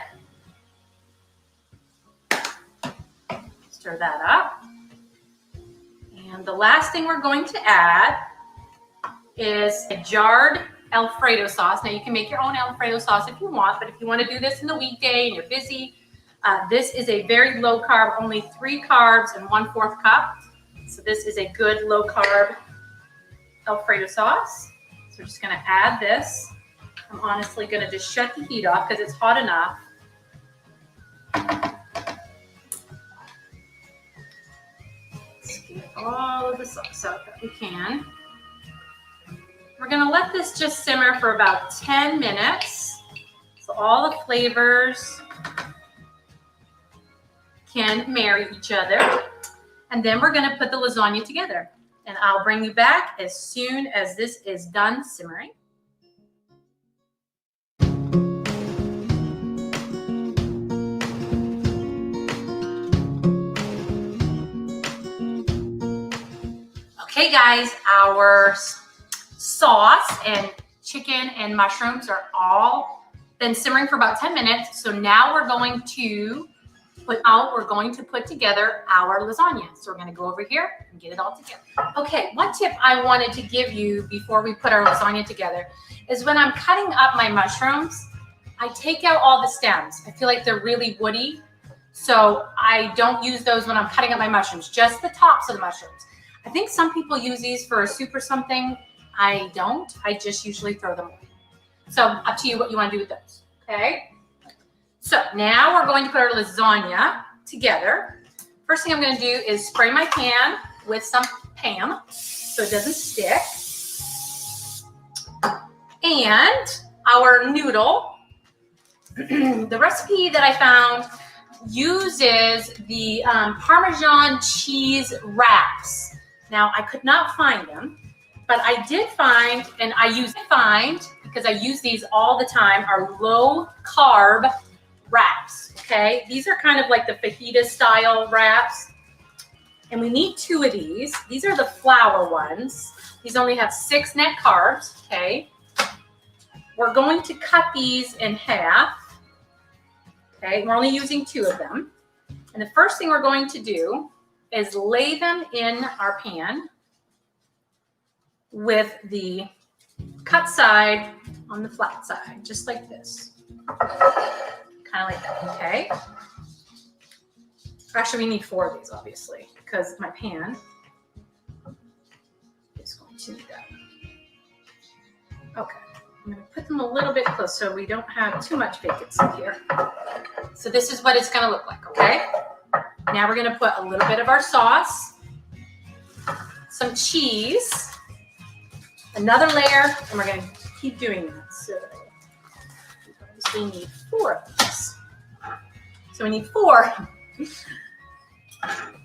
Stir that up. And the last thing we're going to add is a jarred Alfredo sauce. Now you can make your own Alfredo sauce if you want, but if you want to do this in the weekday and you're busy, this is a very low carb, only 3 carbs and 1/4 cup. So this is a good low carb Alfredo sauce. So we're just going to add this. I'm honestly going to just shut the heat off because it's hot enough. Let's get all of the sauce out that we can. We're going to let this just simmer for about 10 minutes. So all the flavors can marry each other. And then we're going to put the lasagna together. And I'll bring you back as soon as this is done simmering. Okay guys, our sauce and chicken and mushrooms are all been simmering for about 10 minutes. So now we're going to put together our lasagna. So we're going to go over here and get it all together. Okay, one tip I wanted to give you before we put our lasagna together is when I'm cutting up my mushrooms, I take out all the stems. I feel like they're really woody. So I don't use those when I'm cutting up my mushrooms, just the tops of the mushrooms. I think some people use these for a soup or something. I don't. I just usually throw them away. So up to you what you want to do with those. Okay. So now we're going to put our lasagna together. First thing I'm going to do is spray my pan with some Pam so it doesn't stick. And our noodle, the recipe that I found uses the Parmesan cheese wraps. Now I could not find them, but I did find, and because I use these all the time, are low carb wraps. Okay, these are kind of like the fajita style wraps, and we need 2 of these. These are the flour ones. These only have 6 net carbs. Okay, we're going to cut these in half. Okay, we're only using 2 of them, and the first thing we're going to do is lay them in our pan with the cut side on the flat side, just like this. Kind of like that, okay? Actually, we need 4 of these, obviously, because my pan is going to need that. Okay, I'm going to put them a little bit close so we don't have too much vacancy here. So this is what it's going to look like, okay? Now we're going to put a little bit of our sauce, some cheese, another layer, and we're going to keep doing that. So we need 4 of these. So we need 4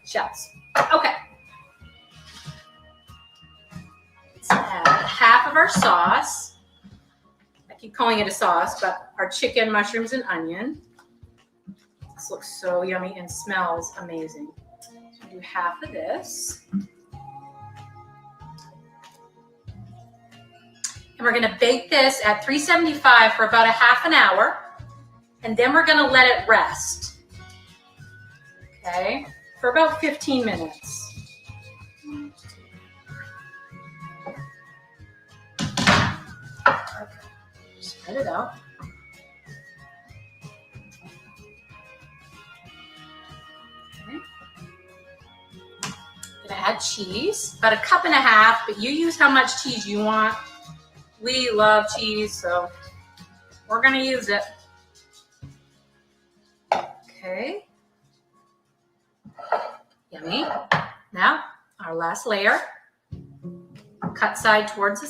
shells. Okay. Let's add half of our sauce. I keep calling it a sauce, but our chicken, mushrooms, and onion. This looks so yummy and smells amazing. So do half of this. And we're going to bake this at 375 for about a half an hour. And then we're going to let it rest. Okay, for about 15 minutes. Okay, spread it out. Okay. Gonna add cheese, about 1.5 cups, but you use how much cheese you want. We love cheese, so we're gonna use it. Okay. Yummy. Now, our last layer. Cut side towards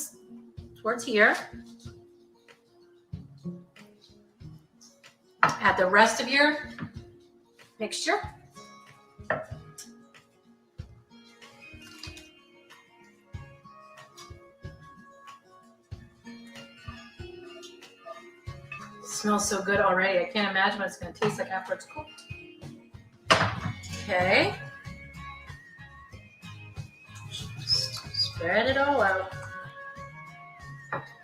here. Add the rest of your mixture. Smells so good already. I can't imagine what it's going to taste like after it's cooked. Okay. Just spread it all out.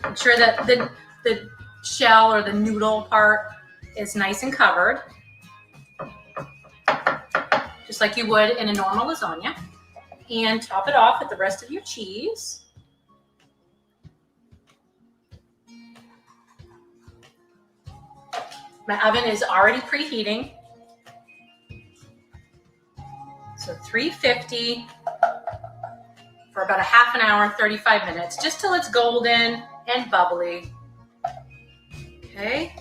Make sure that the shell or the noodle part is nice and covered, just like you would in a normal lasagna. And top it off with the rest of your cheese. My oven is already preheating. So 350 for about a half an hour, 35 minutes, just till it's golden and bubbly. Okay.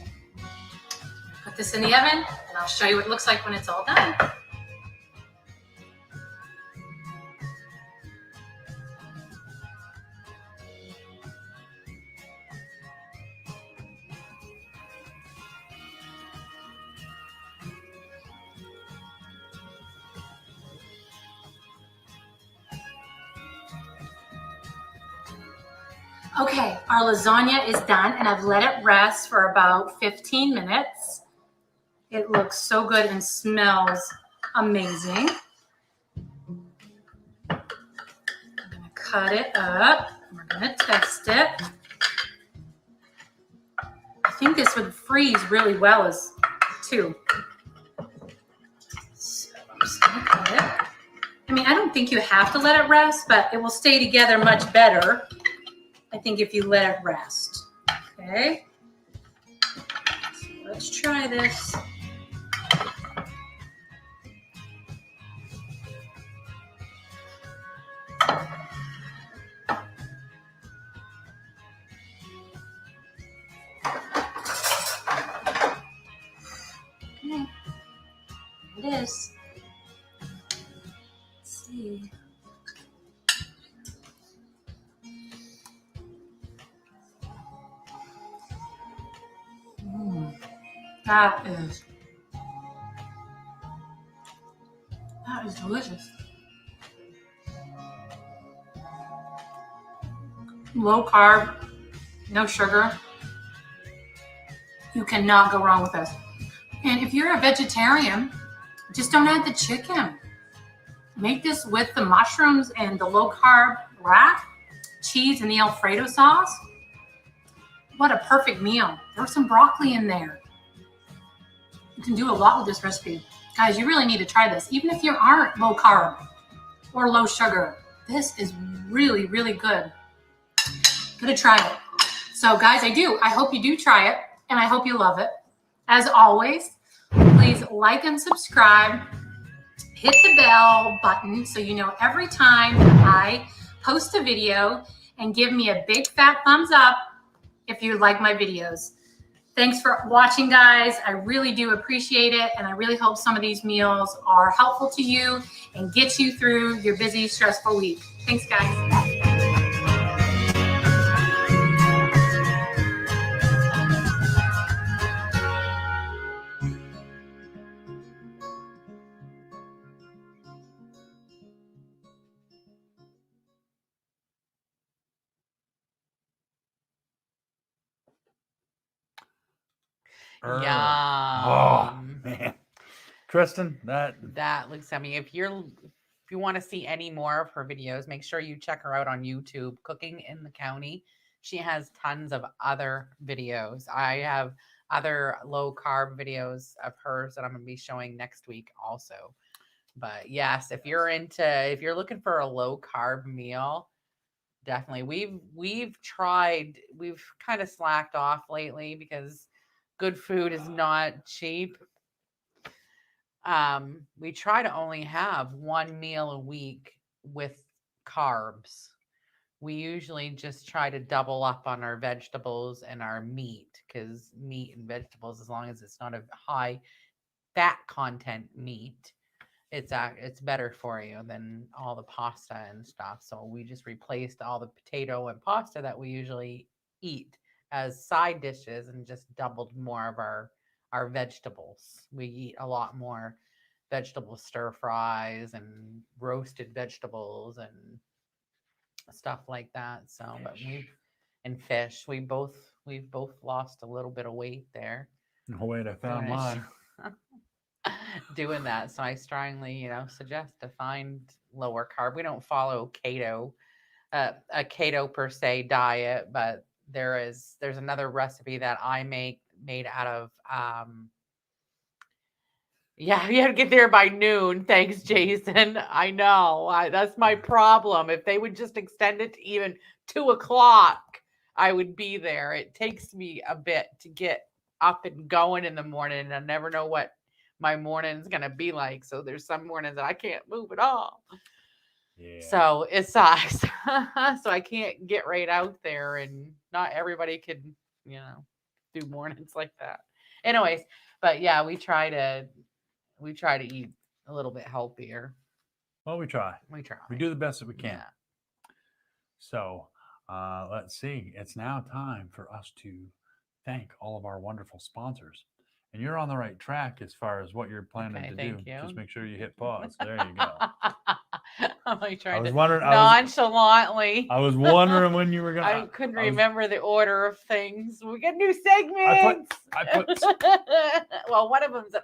Put this in the oven and I'll show you what it looks like when it's all done. Okay, our lasagna is done and I've let it rest for about 15 minutes. It looks so good and smells amazing. I'm gonna cut it up. We're gonna test it. I think this would freeze really well as too. So I'm just gonna cut it. I mean, I don't think you have to let it rest, but it will stay together much better, I think, if you let it rest. Okay, so let's try this. Okay, it is. Let's see. That is delicious. Low carb, no sugar. You cannot go wrong with this. And if you're a vegetarian, just don't add the chicken. Make this with the mushrooms and the low carb wrap, cheese, and the Alfredo sauce. What a perfect meal. Throw some broccoli in there. You can do a lot with this recipe. Guys, you really need to try this. Even if you aren't low carb or low sugar, this is really, really good. Gotta try it. So guys, I hope you do try it and I hope you love it. As always, please like and subscribe. Hit the bell button so you know every time I post a video, and give me a big fat thumbs up if you like my videos. Thanks for watching, guys. I really do appreciate it, and I really hope some of these meals are helpful to you and get you through your busy, stressful week. Thanks, guys. Oh Yum. man, Kristen, that That looks yummy. If you want to see any more of her videos, make sure you check her out on YouTube, Cooking in the County. She has tons of other videos. I have other low carb videos of hers that I'm going to be showing next week also. But yes, if you're looking for a low carb meal, definitely. We've kind of slacked off lately because good food is not cheap. We try to only have one meal a week with carbs. We usually just try to double up on our vegetables and our meat, because meat and vegetables, as long as it's not a high fat content meat, it's better for you than all the pasta and stuff. So we just replaced all the potato and pasta that we usually eat as side dishes and just doubled more of our vegetables. We eat a lot more vegetable stir fries and roasted vegetables and stuff like that. So, but fish. We've both lost a little bit of weight there. oh wait, I found mine. Doing that. So I strongly, suggest to find lower carb. We don't follow keto, a keto per se diet, but there's another recipe that I made out of yeah, you had to get there by noon. Thanks, Jason. I know. That's my problem. If they would just extend it to even 2:00, I would be there. It takes me a bit to get up and going in the morning, and I never know what my morning is gonna be like. So there's some mornings that I can't move at all. Yeah. So it sucks. So I can't get right out there, and not everybody can, do mornings like that. Anyways, but yeah, we try to eat a little bit healthier. Well, we try. We try. We do the best that we can. Yeah. So let's see. It's now time for us to thank all of our wonderful sponsors. And you're on the right track as far as what you're planning to do. Thank you. Just make sure you hit pause. There you go. I'm like I trying was to wondering. nonchalantly. I was wondering when you were gonna. I couldn't I was- remember the order of things. We get new segments. I put. Well, one of them's an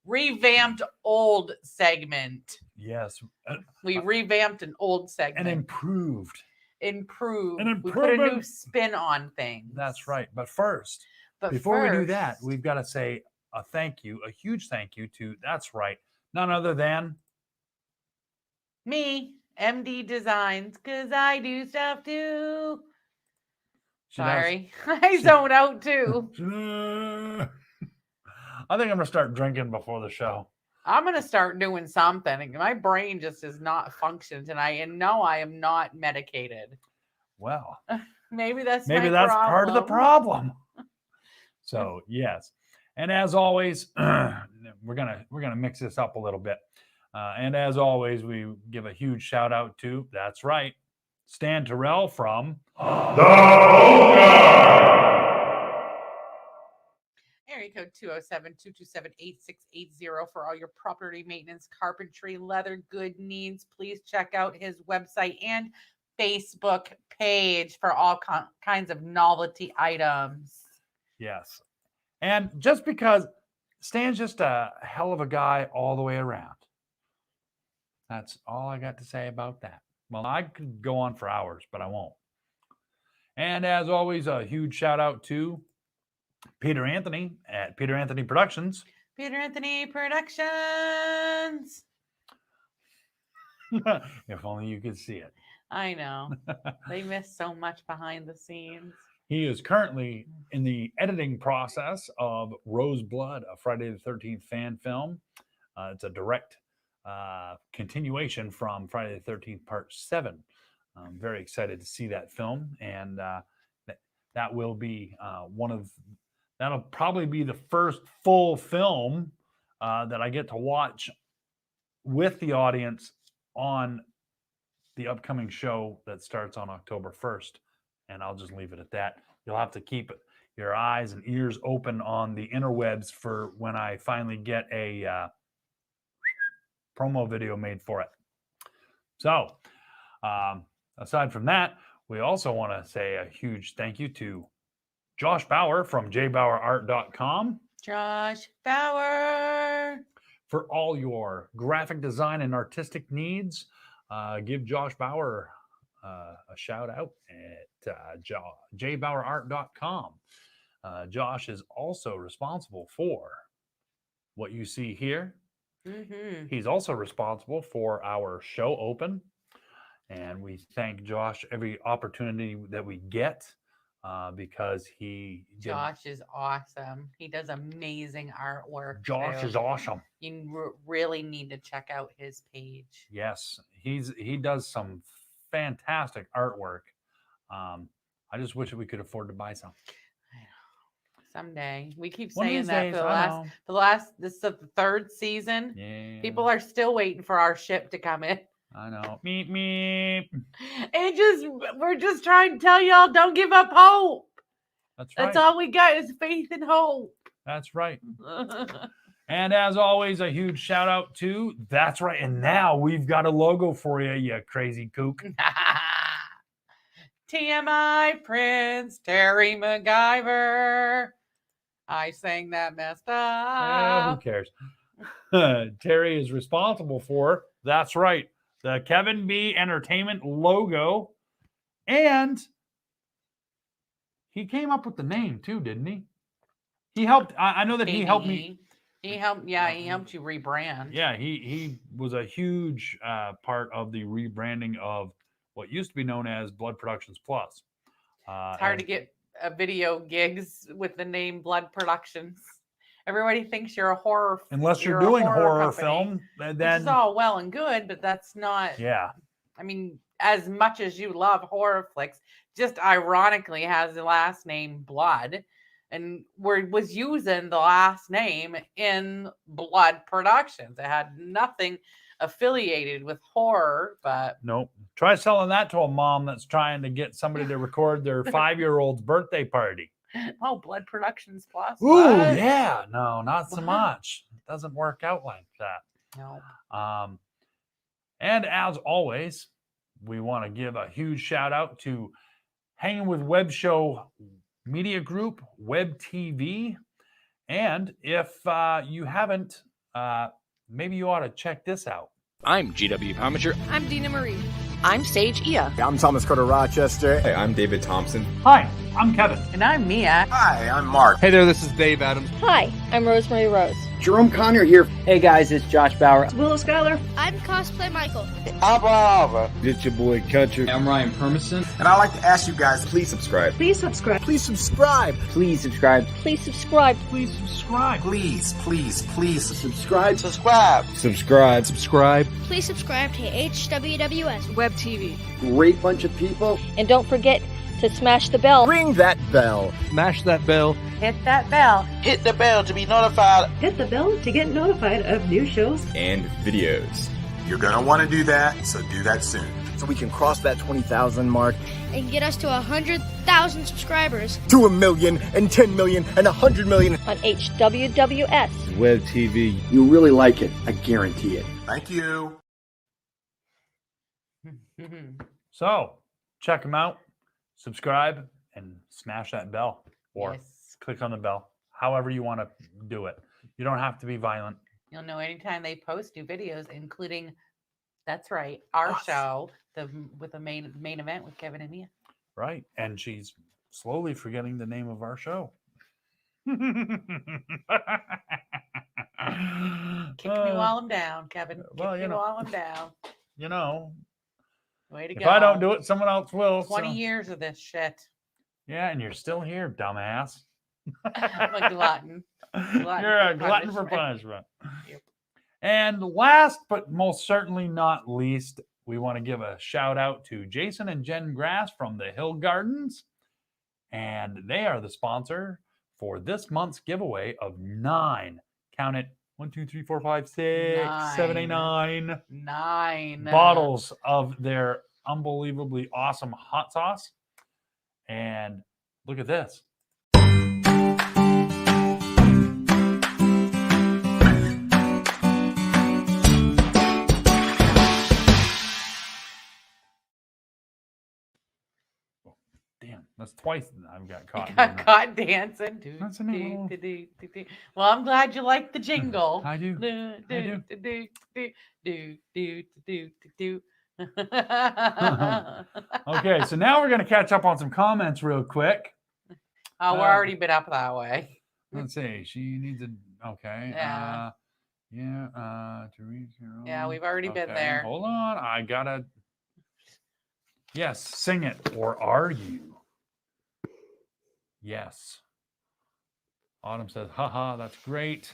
revamped old segment. Yes. We revamped an old segment. And improved. Improved. An We put a new improvement. spin on things. That's right. But first, But before we do that, first- we've got to say a thank you, a huge thank you to, that's right, none other than me, MD Designs, because I do stuff too. She does. Sorry. I zone out too. I think I'm going to start drinking before the show. I'm going to start doing something. My brain just is not functioning tonight. And no, I am not medicated. Well, Maybe that's maybe my that's part of the problem. problem. So, yes. And as always, we're gonna mix this up a little bit. And as always, we give a huge shout out to, that's right, Stan Terrell from Area code 207-227-8680 for all your property maintenance, carpentry, leather good needs. Please check out his website and Facebook page for all kinds of novelty items. Yes. And just because Stan's just a hell of a guy all the way around. That's all I got to say about that. Well, I could go on for hours, but I won't. And as always, a huge shout out to Peter Anthony at Peter Anthony Productions. Peter Anthony Productions. If only you could see it. I know. They miss so much behind the scenes. He is currently in the editing process of Rose Blood, a Friday the 13th fan film. It's a direct continuation from Friday the 13th Part 7. I'm very excited to see that film, and that will be that'll probably be the first full film that I get to watch with the audience on the upcoming show that starts on October 1st. And I'll just leave it at that. You'll have to keep your eyes and ears open on the interwebs for when I finally get a promo video made for it. So, aside from that, we also want to say a huge thank you to Josh Bauer from jbauerart.com. Josh Bauer. For all your graphic design and artistic needs, give Josh Bauer a shout out at jbauerart.com. Josh is also responsible for what you see here. Mm-hmm. He's also responsible for our show open. And we thank Josh every opportunity that we get because Josh is awesome. He does amazing artwork. Josh is awesome. You really need to check out his page. Yes, he does some fantastic artwork. I just wish we could afford to buy some. Someday. We keep One of saying these that days, for the last this is the third season. Yeah. People are still waiting for our ship to come in. I know. Meep meep. We're just trying to tell y'all, don't give up hope. That's right. That's all we got is faith and hope. That's right. And as always, a huge shout out to, that's right. And now we've got a logo for you, you crazy kook. TMI Prince Terry MacGyver. I sang that messed Who up. cares? Terry is responsible for, that's right, the Kevin B Entertainment logo and He came up with the name too, didn't he? He helped. I know that he helped me. He helped. Yeah, he helped you rebrand. Yeah, he was a huge part of the rebranding of what used to be known as Blood Productions Plus. It's hard to get video gigs with the name Blood Productions. Everybody thinks you're a horror. Unless you're a doing horror company, film, which then is all well and good, but that's not. yeah. I mean, as much as you love horror flicks, just ironically has the last name Blood, and was using the last name in Blood Productions. It had nothing affiliated with horror, but Nope. Try selling that to a mom that's trying to get somebody to record their 5-year-old's birthday party. oh, Blood Productions Plus. Ooh, what? yeah. No, not so What? much. It doesn't work out like that. No. And as always, we want to give a huge shout out to Hanging with Web Show Media Group, Web TV. And if you haven't, maybe you ought to check this out. I'm GW Pomacher. I'm Dina Marie. I'm Sage Ia. I'm Thomas Carter Rochester. Hey, I'm David Thompson. Hi, I'm Kevin. And I'm Mia. Hi, I'm Mark. Hey there, this is Dave Adams. Hi, I'm Rosemary Rose. Jerome Conner here. Hey guys, it's Josh Bauer. Willow Schuyler. I'm Cosplay Michael. It's your boy Country. I'm Ryan Permison. And I'd like to ask you guys, please subscribe. Please subscribe. Please subscribe. Please subscribe. Please subscribe. Please subscribe. Please subscribe. Subscribe. Please subscribe to HWWS Web TV. Great bunch of people. And don't forget to smash the bell. Ring that bell. Smash that bell. Hit that bell. Hit the bell to be notified. Hit the bell to get notified of new shows and videos. You're going to want to do that, so do that soon. So we can cross that 20,000 mark. And get us to 100,000 subscribers. To 1 million and 10 million and 100 million. On HWWS. Web TV. You really like it. I guarantee it. Thank you. So check them out, subscribe, and smash that bell. Or click on the bell. However you want to do it. You don't have to be violent. You'll know anytime they post new videos, including, that's right, our show, with the main event with Kevin and Mia. Right. And she's slowly forgetting the name of our show. Kick me while I'm down, Kevin. Kick me while I'm down. You know. Way to go. If I don't do it, someone else will. 20 years of this shit. Yeah, and you're still here, dumbass. I'm a glutton. You're a glutton for punishment. Yep. And last but most certainly not least, we want to give a shout out to Jason and Jen Grass from the Hill Gardens. And they are the sponsor for this month's giveaway of 9. Count it. 1, 2, 3, 4, 5, 6, 7, 8, 9. 9 bottles of their unbelievably awesome hot sauce. And look at this. Damn, that's twice I've got caught. Caught dancing. That's a new Well, I'm glad you like the jingle. I do. Okay, so now we're going to catch up on some comments real quick. Oh, we're already been up that way. Let's see. She needs a. Okay. Yeah. Teresa. Yeah, we've already been there. Hold on. I got to. Yes, sing it. Or are you? Yes. Autumn says, haha, that's great.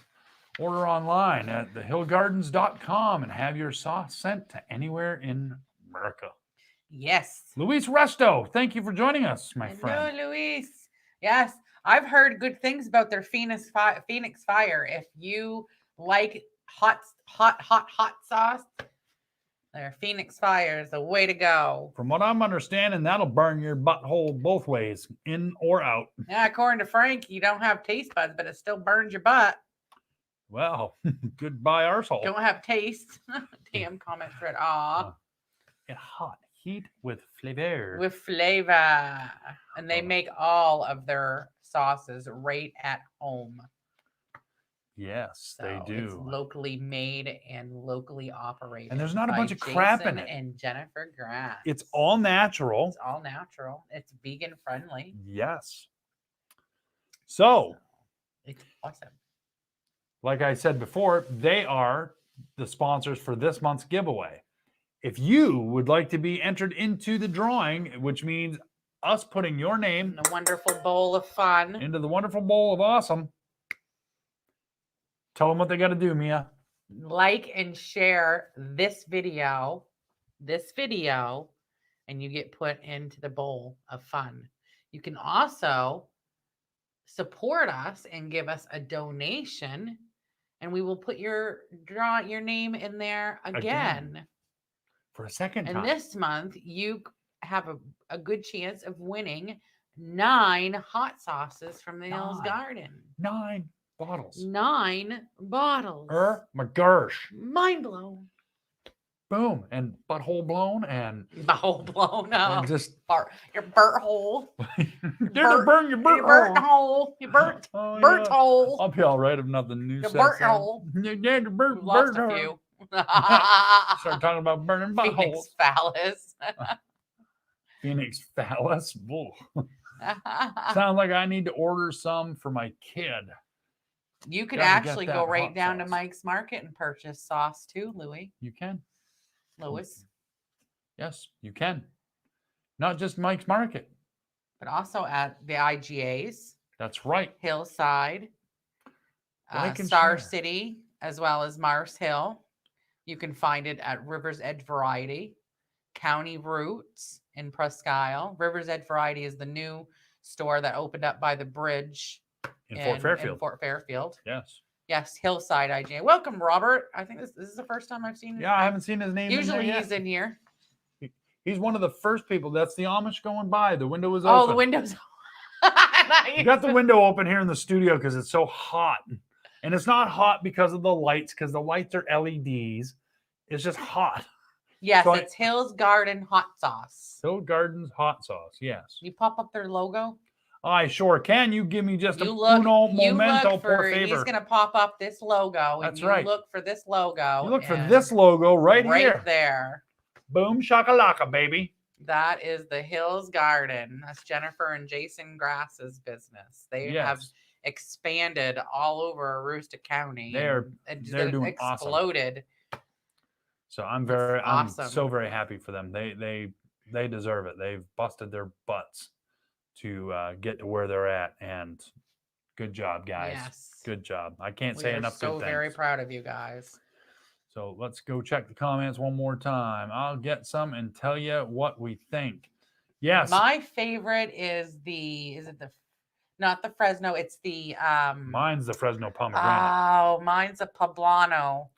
Order online at thehillgardens.com and have your sauce sent to anywhere in America. Yes. Luis Resto, thank you for joining us, my friend. Hello, Luis. Yes, I've heard good things about their Phoenix Fire. If you like hot sauce, their Phoenix Fire is the way to go. From what I'm understanding, that'll burn your butthole both ways, in or out. Yeah, according to Frank, you don't have taste buds, but it still burns your butt. Well, goodbye, arsehole. Don't have taste. Damn comment thread. Aw. It's hot. Heat with flavor. With flavor. And they make all of their sauces right at home. Yes, they So It's do. locally made and locally operated. And there's not a by bunch of crap in Jason it. And Jennifer Grass. It's all natural. It's all natural. It's vegan friendly. Yes. So, It's awesome. like I said before, they are the sponsors for this month's giveaway. If you would like to be entered into the drawing, which means us putting your name in the wonderful bowl of fun, into the wonderful bowl of awesome, tell them what they got to do, Mia. like and share this video, and you get put into the bowl of fun. You can also support us and give us a donation, and we will put your name in there again. For a second time. And this month, you have a good chance of winning 9 hot sauces from the Hills Garden. 9 bottles. 9 bottles. My gosh. Mind blown. Boom. And butthole blown and butthole blown. And just your burnt hole. burn your burnt hole. You burnt hole. I'll be all right if nothing new. Your burnt hole. Yeah, the burnt Lost a hole. few. Start talking about burning buttholes. Phoenix phallus. Phoenix phallus. Sounds like I need to order some for my kid. You could Gotta get actually that go right hot down to sauce. Mike's Market and purchase sauce too, Louis. You can. Louis. Yes, you can. Not just Mike's Market. But also at the IGAs. That's right. Hillside. Like and Star share. City, as well as Mars Hill. You can find it at River's Edge Variety, County Roots in Presque Isle. River's Edge Variety is the new store that opened up by the bridge In Fort Fairfield. In Fort Fairfield. Yes. Yes, Hillside IGA. Welcome, Robert. I think this is the first time I've seen. Yeah, I haven't seen his name. Usually in there he's yet. in here. He's one of the first people. That's the Amish going by. The window is open. Oh, the window's. You got the window open here in the studio because it's so hot. And it's not hot because of the lights, because the lights are LEDs. It's just hot. Yes, So it's Hills Garden hot sauce. Hill Gardens hot sauce. Yes. You pop up their logo. I sure can. You give me just You a look. uno You momento look por for. favor. He's gonna pop up this logo. That's and you right. Look for this logo. You look for and this logo right here. Right there. Boom shakalaka, baby. That is the Hills Garden. That's Jennifer and Jason Grass's business. They have Yes. expanded all over Aroostook County. They're doing exploded. So I'm awesome. so very happy for them. They deserve it. They've busted their butts to get to where they're at, and good job, guys. Yes. Good job. I can't We say are enough so good things. very proud of you guys. So let's go check the comments one more time. I'll get some and tell you what we think. Yes. My favorite is not the Fresno, it's the Mine's the Fresno pomegranate. oh, mine's a Poblano.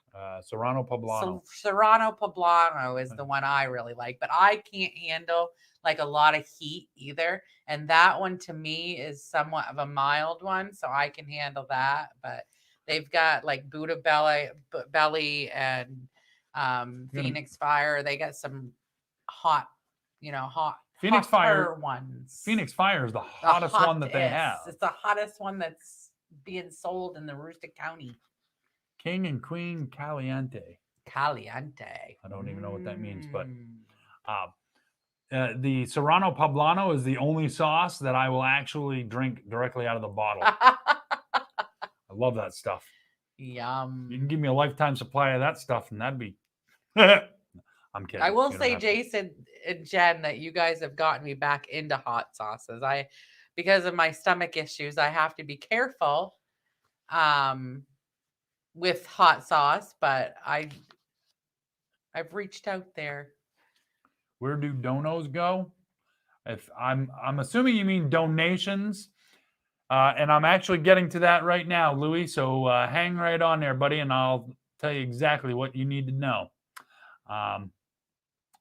Serrano Poblano. Serrano Poblano is the one I really like, but I can't handle like a lot of heat either. And that one to me is somewhat of a mild one, so I can handle that. But they've got like Buddha Belly and Phoenix Fire. They got some hot Phoenix Fire ones. Phoenix Fire is the hottest one that they have. It's the hottest one that's being sold in the Aroostook County. King and Queen Caliente. Caliente. I don't even know what that means, but the Serrano Poblano is the only sauce that I will actually drink directly out of the bottle. I love that stuff. Yum. You can give me a lifetime supply of that stuff, and that'd be. I'm kidding. I will You don't say, have to. Jason and Jen, that you guys have gotten me back into hot sauces. Because of my stomach issues, I have to be careful with hot sauce, but I've reached out there. Where do donos go? If I'm assuming you mean donations, and I'm actually getting to that right now, Louis. So hang right on there, buddy, and I'll tell you exactly what you need to know.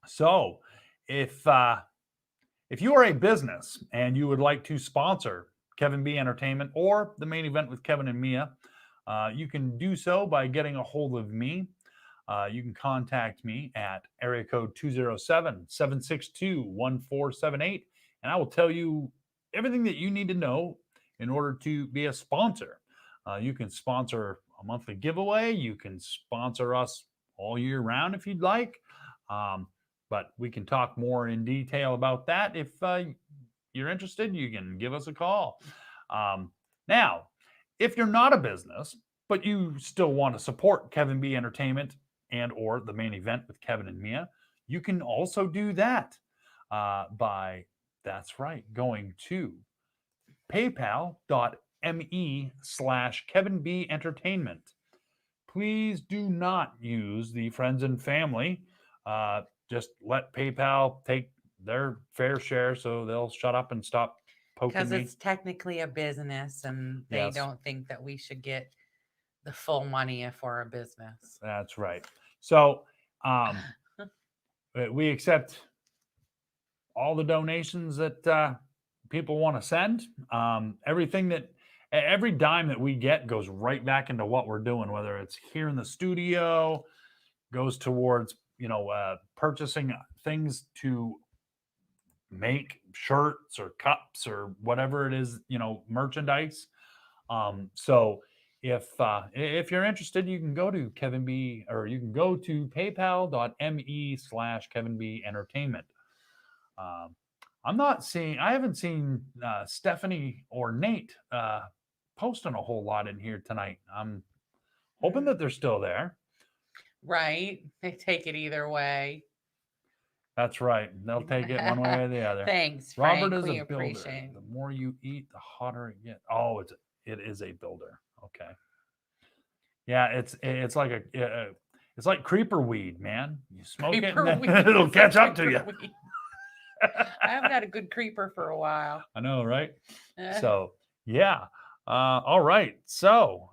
So if you are a business and you would like to sponsor Kevin B Entertainment or the main event with Kevin and Mia, you can do so by getting a hold of me. You can contact me at area code 207-762-1478, and I will tell you everything that you need to know in order to be a sponsor. You can sponsor a monthly giveaway. You can sponsor us all year round if you'd like. But we can talk more in detail about that. If you're interested, you can give us a call. Now, if you're not a business, but you still want to support Kevin B Entertainment and or the main event with Kevin and Mia, you can also do that by, that's right, going to paypal.me/Kevin B Entertainment. Please do not use the friends and family. Just let PayPal take their fair share so they'll shut up and stop poking Because me. it's technically a business and they Yes. don't think that we should get the full money if we're a business. That's right. So we accept all the donations that people want to send. Every dime that we get goes right back into what we're doing, whether it's here in the studio, goes towards purchasing things to make shirts or cups or whatever it is, merchandise. So if you're interested, you can go to paypal.me/Kevin B Entertainment. I haven't seen Stephanie or Nate posting a whole lot in here tonight. I'm hoping that they're still there. Right. They take it either way. That's right. They'll take it one way or the other. Thanks, Robert Frank. is We a builder. appreciate it. The more you eat, the hotter it gets. Oh, it is a builder. Okay. Yeah, it's like it's like creeper weed, man. You smoke it and then it'll catch up to you. I haven't had a good creeper for a while. I know, right? So yeah. All right. So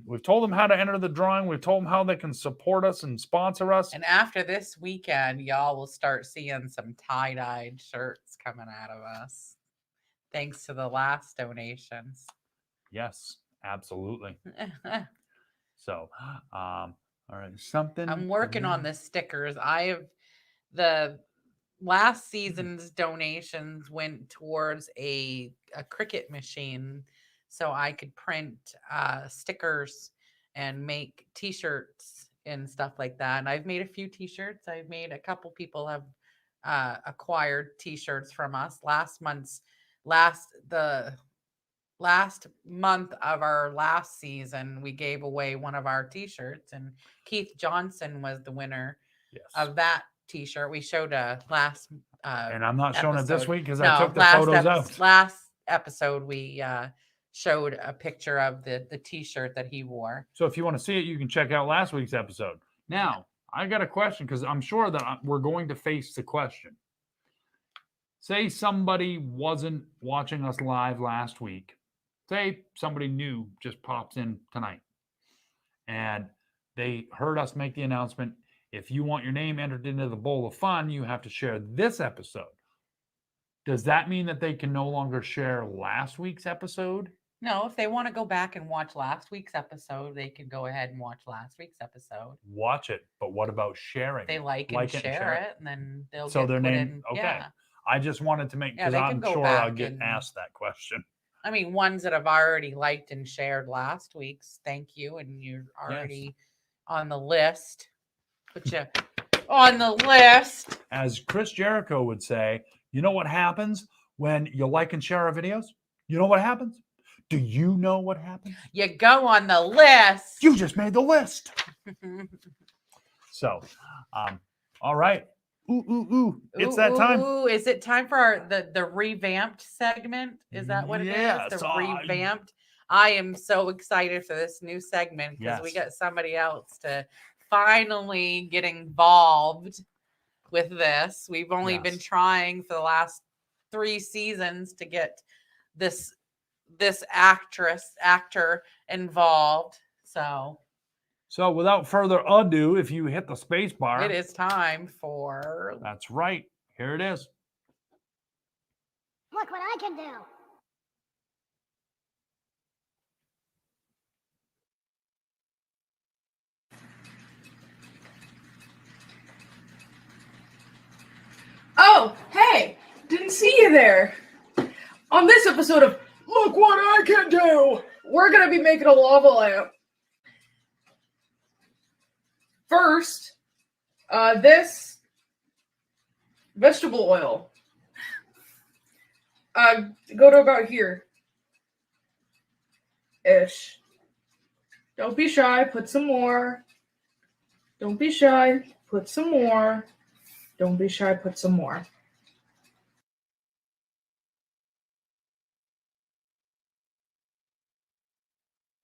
we've told them how to enter the drawing. We've told them how they can support us and sponsor us. And after this weekend, y'all will start seeing some tie-dyed shirts coming out of us. Thanks to the last donations. Yes, absolutely. So, all right, something. I'm working on the stickers. The last season's donations went towards a Cricut machine so I could print stickers and make t-shirts and stuff like that. And I've made a few t-shirts. A couple people have acquired t-shirts from us. The last month of our last season, we gave away one of our t-shirts, and Keith Johnson was the winner of that t-shirt. We showed last and I'm not showing it this week because No, I took the photos out. Last episode, we showed a picture of the t-shirt that he wore. So if you want to see it, you can check out last week's episode. Now, I got a question because I'm sure that we're going to face the question. Say somebody wasn't watching us live last week. Say somebody new just pops in tonight and they heard us make the announcement. If you want your name entered into the Bowl of Fun, you have to share this episode. Does that mean that they can no longer share last week's episode? No, if they want to go back and watch last week's episode, they can go ahead and watch last week's episode. Watch it, but what about sharing? They like and share it, and then they'll so get their put name. in, Okay, yeah. I just wanted to make because they I'm can go sure I'll back get and- asked that question. I mean, ones that have already liked and shared last week's, thank you, and you're already on the list. Put you on the list. As Chris Jericho would say, you know what happens when you like and share our videos? You know what happens? Do you know what happens? You go on the list. You just made the list. So, all right. Ooh. It's that time. Ooh, is it time for the revamped segment? Is that what it is? Yes, The revamped. I am so excited for this new segment because we Yes. got somebody else to finally get involved with this. We've only been trying for the last 3 seasons to get this actor involved. So without further ado, if you hit the space bar, it is time for. That's right. Here it is. Look what I can do. Oh, hey! Didn't see you there. On this episode of Look What I Can Do, we're going to be making a lava lamp. First, this vegetable oil. Go to about here. Ish. Don't be shy. Put some more. Don't be shy. Put some more. Don't be shy. Put some more.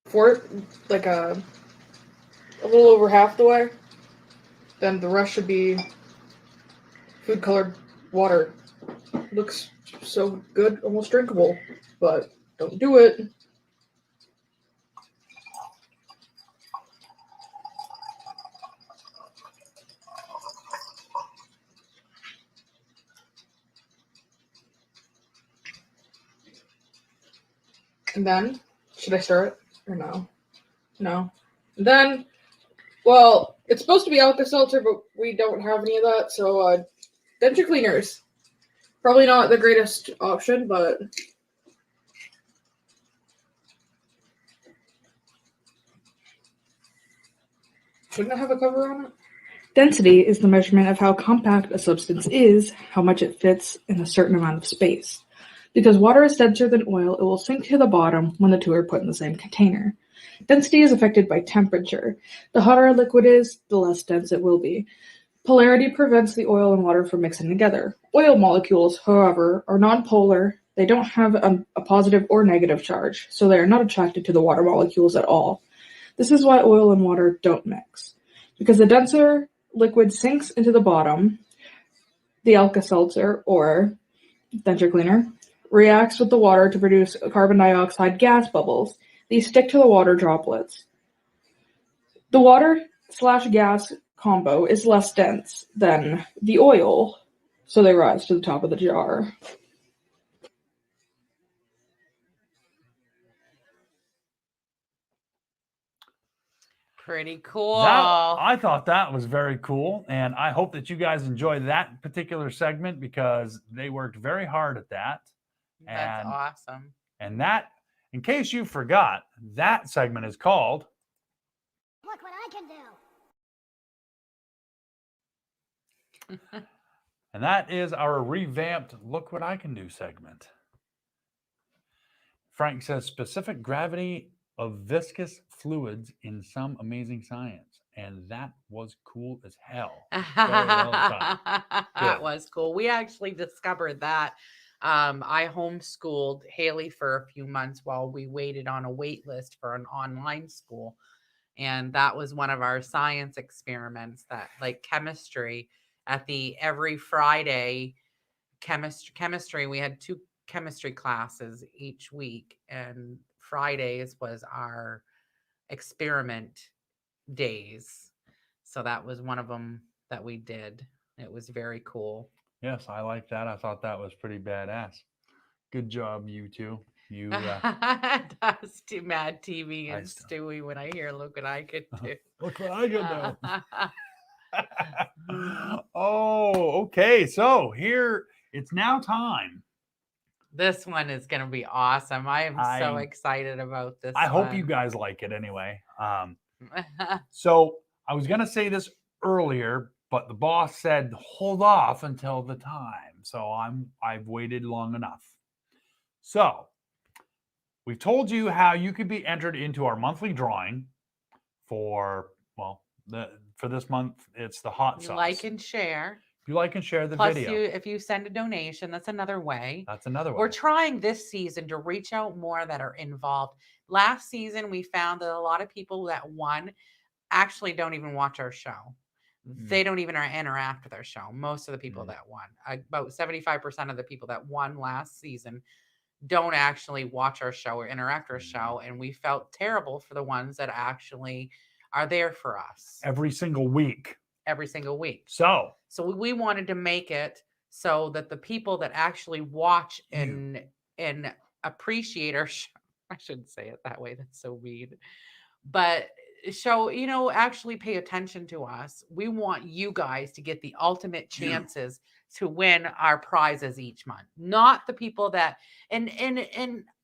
For like a little over half the way, then the rest should be food colored water. Looks so good, almost drinkable, but don't do it. And then, should I stir it or no? No. And then, well, it's supposed to be Alka-Seltzer, but we don't have any of that, so denture cleaners. Probably not the greatest option, but shouldn't it have a cover on it? Density is the measurement of how compact a substance is, how much it fits in a certain amount of space. Because water is denser than oil, it will sink to the bottom when the two are put in the same container. Density is affected by temperature. The hotter a liquid is, the less dense it will be. Polarity prevents the oil and water from mixing together. Oil molecules, however, are nonpolar. They don't have a positive or negative charge, so they are not attracted to the water molecules at all. This is why oil and water don't mix. Because the denser liquid sinks into the bottom, the Alka-Seltzer, or denture cleaner, reacts with the water to produce carbon dioxide gas bubbles. These stick to the water droplets. The water/gas combo is less dense than the oil, so they rise to the top of the jar. Pretty cool. I thought that was very cool, and I hope that you guys enjoyed that particular segment because they worked very hard at that. That's awesome. And that, in case you forgot, that segment is called Look What I Can Do. and that is our revamped Look What I Can Do segment. Frank says specific gravity of viscous fluids in some amazing science. And that was cool as hell. Very well done. That was cool. We actually discovered that. I homeschooled Haley for a few months while we waited on a wait list for an online school. And that was one of our science experiments, that like chemistry at the every Friday chemistry. We had 2 chemistry classes each week, and Fridays was our experiment days. So that was one of them that we did. It was very cool. Yes, I like that. I thought that was pretty badass. Good job, you two. You That's too Mad TV and Stewie when I hear Look What I Could Do. Look what I can do. Oh, okay. So here it's now time. This one is going to be awesome. I am so excited about this. I hope you guys like it anyway. So I was going to say this earlier, but the boss said hold off until the time. So I've waited long enough. So we've told you how you could be entered into our monthly drawing for, well, for this month, it's the hot sauce. Like and share. You like and share the Plus video. if you send a donation, that's another way. That's another way. We're trying this season to reach out more that are involved. Last season, we found that a lot of people that won actually don't even watch our show. They don't even interact with our show. Most of the people that won, about 75% of the people that won last season don't actually watch our show or interact with our show. And we felt terrible for the ones that actually are there for us. Every single week. So we wanted to make it so that the people that actually watch and appreciate our show, I shouldn't say it that way, that's so mean, but actually pay attention to us. We want you guys to get the ultimate chances to win our prizes each month, not the people that, and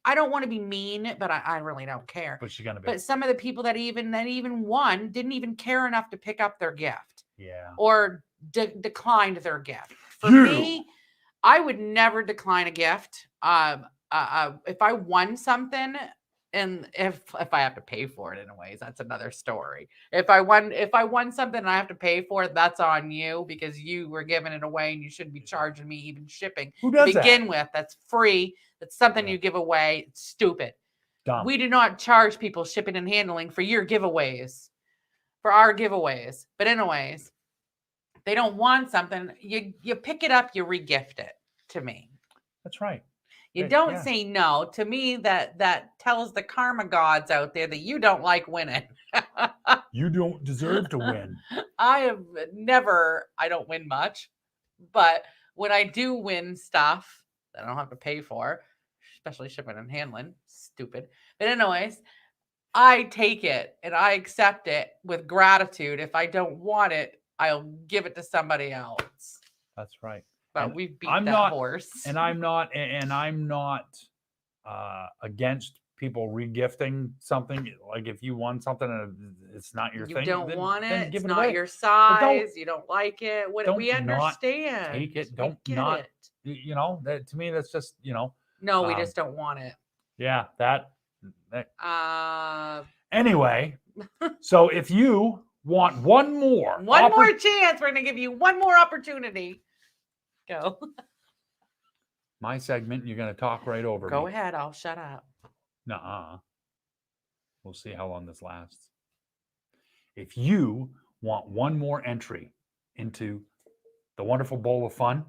I don't want to be mean, but I really don't care. But she's gonna be. But some of the people that even won didn't even care enough to pick up their gift. Yeah. Or declined their gift. For me, I would never decline a gift. If I won something, and if I have to pay for it, anyways, that's another story. If I won something and I have to pay for it, that's on you because you were giving it away and you shouldn't be charging me even shipping. Who does to begin that? with, that's free. That's something you give away. It's stupid. Dumb. We do not charge people shipping and handling for your giveaways, for our giveaways. But anyways, they don't want something. You pick it up, you regift it to me. That's right. You don't say no. To me, that tells the karma gods out there that you don't like winning. You don't deserve to win. I don't win much, but when I do win stuff that I don't have to pay for, especially shipping and handling, stupid. But anyways, I take it and I accept it with gratitude. If I don't want it, I'll give it to somebody else. That's right. But And we've beat I'm that not, horse. And I'm not against people regifting something. Like if you won something and it's not your thing, you don't want then it. give It's it not away. your But size. You don't like it. What don't we understand. Not take it. We Don't get not. it. You know that to me. That's just No, we just don't want it. Yeah. That. Uh. Anyway, so if you want one more chance, we're gonna give you one more opportunity. Go. My segment, you're gonna talk right over me. Go ahead. I'll shut up. Nuh-uh. We'll see how long this lasts. If you want one more entry into the wonderful bowl of fun,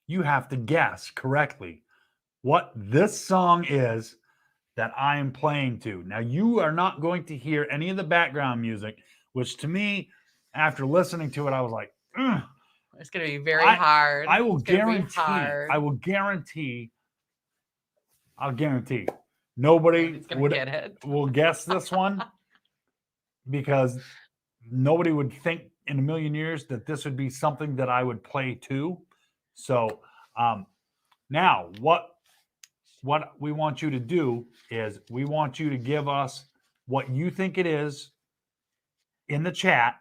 you have to guess correctly what this song is that I am playing to. Now, you are not going to hear any of the background music, which to me, after listening to it, I was like, ugh. It's going to be very hard. I will guarantee nobody will guess this one because nobody would think in a million years that this would be something that I would play too. So now what we want you to do is we want you to give us what you think it is in the chat,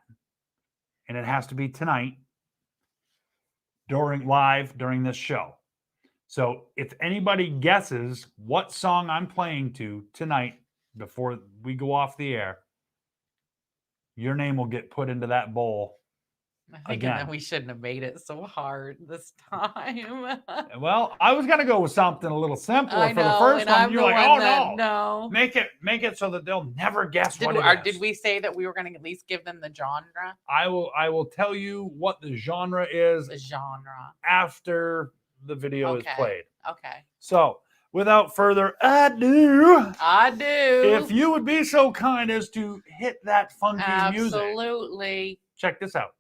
and it has to be tonight during this show. So if anybody guesses what song I'm playing to tonight before we go off the air, your name will get put into that bowl. I think that we shouldn't have made it so hard this time. Well, I was gonna go with something a little simpler for the first one. You're like, oh no, make it so that they'll never guess what it is. Did we say that we were gonna at least give them the genre? I will tell you what the genre is. The genre after the video is played. Okay. So without further ado, if you would be so kind as to hit that funky music. Absolutely. Check this out.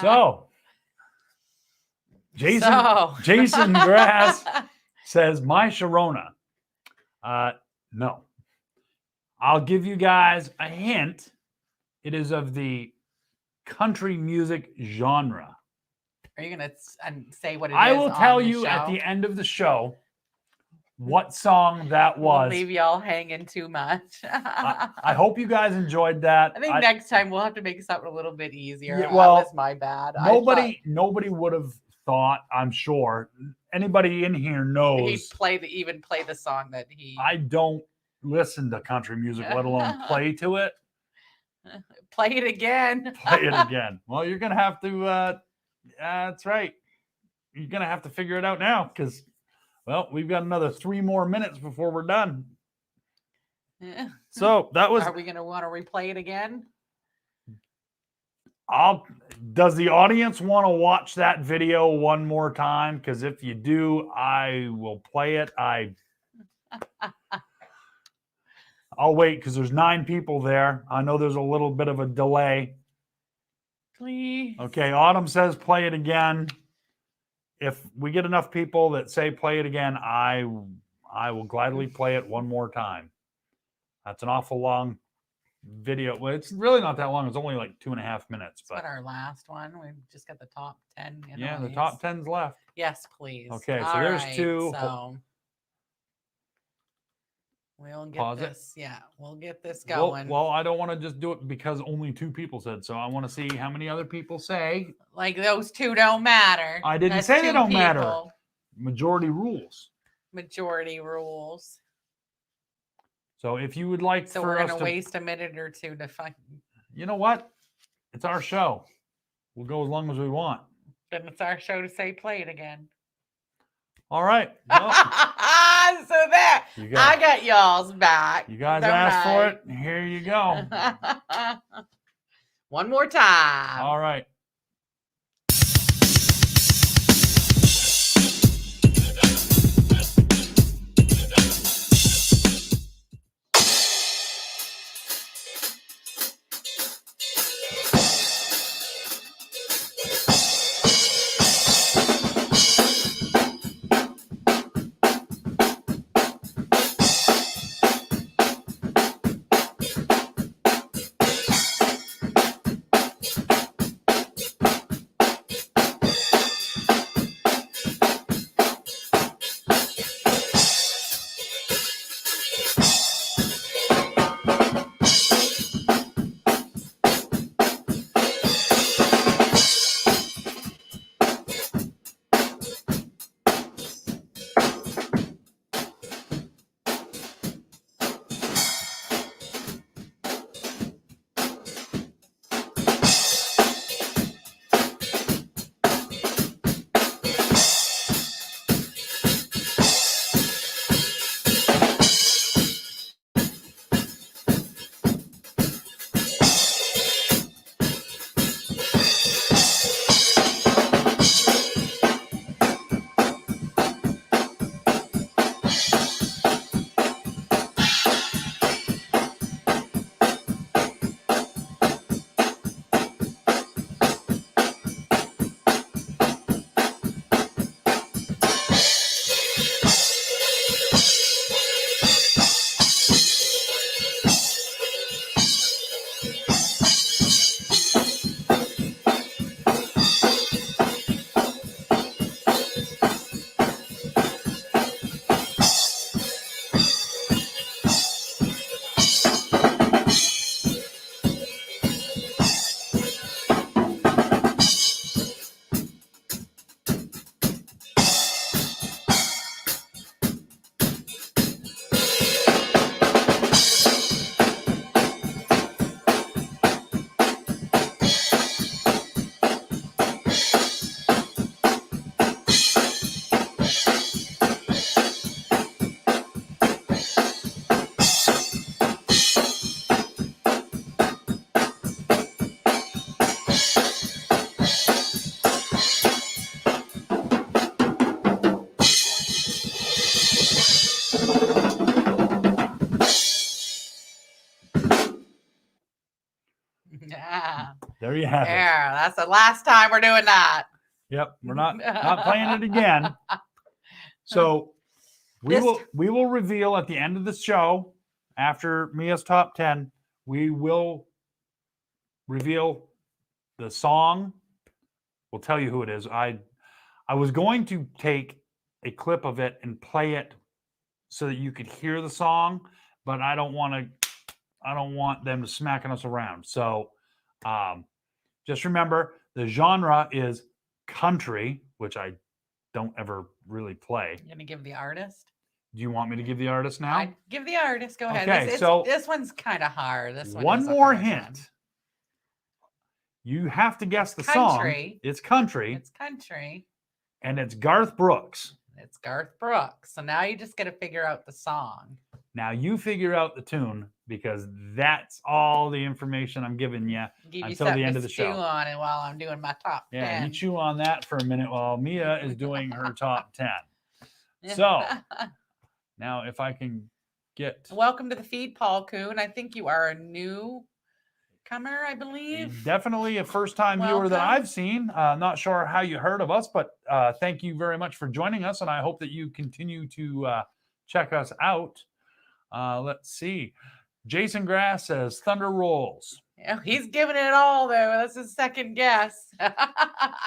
So, Jason Grass says, my Sharona. No. I'll give you guys a hint. It is of the country music genre. Are you going to say what it is? I will tell on the you at show? the end of the show what song that was. We'll leave y'all hanging too much. I hope you guys enjoyed that. I think next time we'll have to make something a little bit easier. Yeah, well, that was my bad. Nobody would have thought, I'm sure. Anybody in here knows. He'd even play the song that he. I don't listen to country music, let alone play to it. Play it again. Play it again. Well, you're going to have to, that's right. You're going to have to figure it out now because, well, we've got another 3 more minutes before we're done. So that was. Are we going to want to replay it again? Does the audience want to watch that video one more time? Because if you do, I will play it. I'll wait because there's 9 people there. I know there's a little bit of a delay. Please. Okay, Autumn says play it again. If we get enough people that say play it again, I will gladly play it one more time. That's an awful long video. Well, it's really not that long. It's only like 2.5 minutes. But our last one, we just got the top 10. Yeah, the top 10's left. Yes, please. Okay, so there's 2. So we'll get Pause this. Yeah, we'll get this going. Well, I don't want to just do it because only 2 people said so. I want to see how many other people say. Like those 2 don't matter. I didn't say they don't matter. Majority rules. Majority rules. So if you would like so for we're us gonna to waste a minute or 2 to find. You know what? It's our show. We'll go as long as we want. Then it's our show to say play it again. All right. Well, so there, I got y'all's back. You guys asked for it. Here you go. One more time. All right. There you have it. Yeah, that's the last time we're doing that. Yep, we're not playing it again. So we will reveal at the end of the show, after Mia's top 10, we will reveal the song. We'll tell you who it is. I was going to take a clip of it and play it so that you could hear the song, but I don't want them to smacking us around. So just remember the genre is country, which I don't ever really play. You're gonna give the artist? Do you want me to give the artist now? I'd give the artist. Go ahead. Okay, so this one's kind of hard. This one more hint. You have to guess the country. song. It's country. It's country. And it's Garth Brooks. It's Garth Brooks. So now you just got to figure out the song. Now you figure out the tune, because that's all the information I'm giving you until the end of the show. On it while I'm doing my top 10. Yeah, you chew on that for a minute while Mia is doing her top 10. So now if I can get... Welcome to the feed, Paul Kuhn. I think you are a newcomer, I believe. Definitely a first-time viewer that I've seen. Not sure how you heard of us, but thank you very much for joining us, and I hope that you continue to check us out. Let's see. Jason Grass says Thunder Rolls. Yeah, he's giving it all, though. That's his second guess.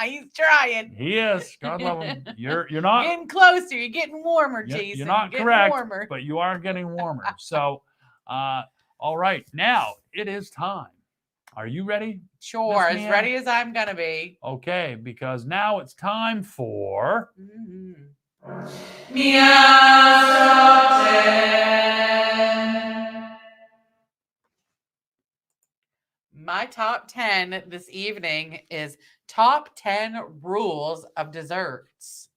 He's trying. He is. God love him. You're not getting closer. You're getting warmer, Jason. You're not correct, but you are getting warmer. So, all right. Now it is time. Are you ready? Sure, as ready as I'm gonna be. Okay, because now it's time for Mia's Top 10. My top 10 this evening is top 10 rules of desserts.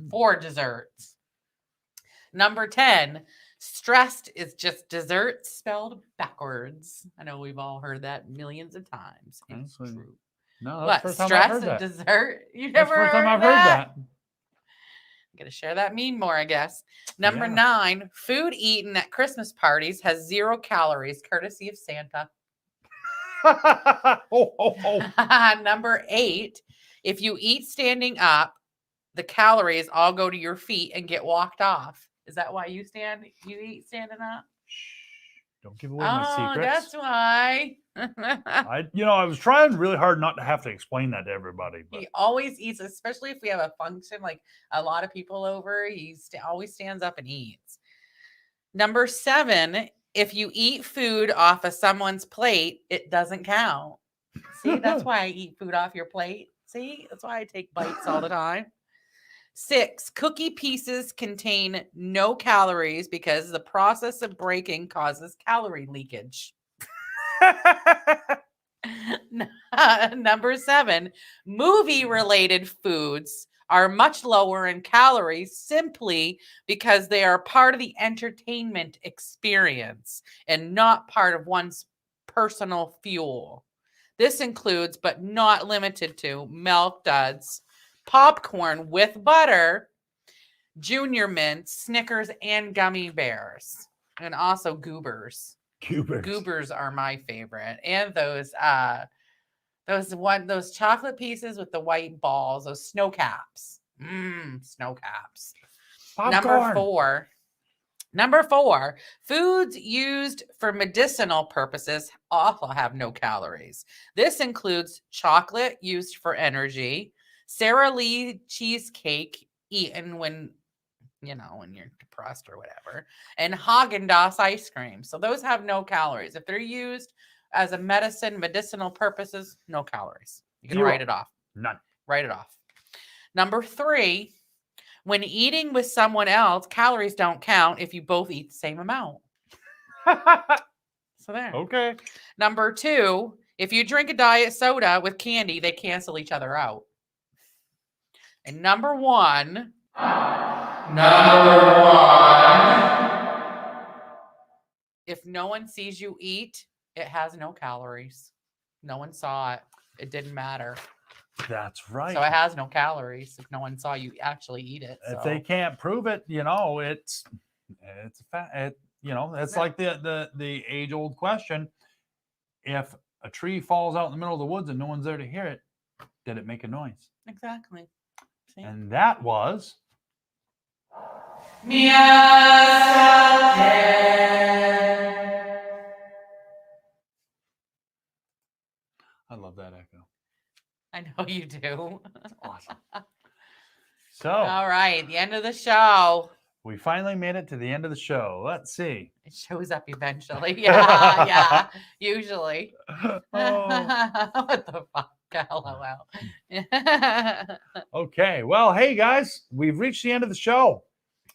4 desserts. Number 10, stressed is just dessert spelled backwards. I know we've all heard that millions of times. It's true. No, that's the first time I've stress heard and that. dessert? You That's never the first time I've heard heard that? that. I'm going to share that meme more, I guess. Number 9, food eaten at Christmas parties has 0 calories, courtesy of Santa. Number 8, if you eat standing up, the calories all go to your feet and get walked off. Is that why you eat standing up? Don't give away my secrets. That's why. I was trying really hard not to have to explain that to everybody. But. He always eats, especially if we have a function, like a lot of people over, he always stands up and eats. Number 7, if you eat food off of someone's plate, it doesn't count. See, that's why I eat food off your plate. See, that's why I take bites all the time. 6, cookie pieces contain no calories because the process of breaking causes calorie leakage. Number 7, movie-related foods are much lower in calories simply because they are part of the entertainment experience and not part of one's personal fuel. This includes, but not limited to, Milk Duds, popcorn with butter, Junior Mints, Snickers, and gummy bears, and also Goobers. Goobers are my favorite, and those chocolate pieces with the white balls, those snow caps. Snow caps. Popcorn. Number 4, foods used for medicinal purposes also have no calories. This includes chocolate used for energy, Sara Lee cheesecake eaten when you're depressed or whatever, and Haagen-Dazs ice cream. So those have no calories. If they're used as a medicinal purposes, no calories. You can 0. write it off. None. Write it off. Number 3, when eating with someone else, calories don't count if you both eat the same amount. So there. Okay. Number 2, if you drink a diet soda with candy, they cancel each other out. And number 1, if no one sees you eat, it has no calories. No one saw it. It didn't matter. That's right. So it has no calories if no one saw you actually eat it. If they can't prove it, it's a fact. It's like the age-old question: if a tree falls out in the middle of the woods and no one's there to hear it, did it make a noise? Exactly. See? And that was Mia. I love that echo. I know you do. Awesome. So, all right, the end of the show. We finally made it to the end of the show. Let's see. It shows up eventually. Yeah, usually. Oh. What the fuck? LOL. Okay. Well, hey guys, we've reached the end of the show.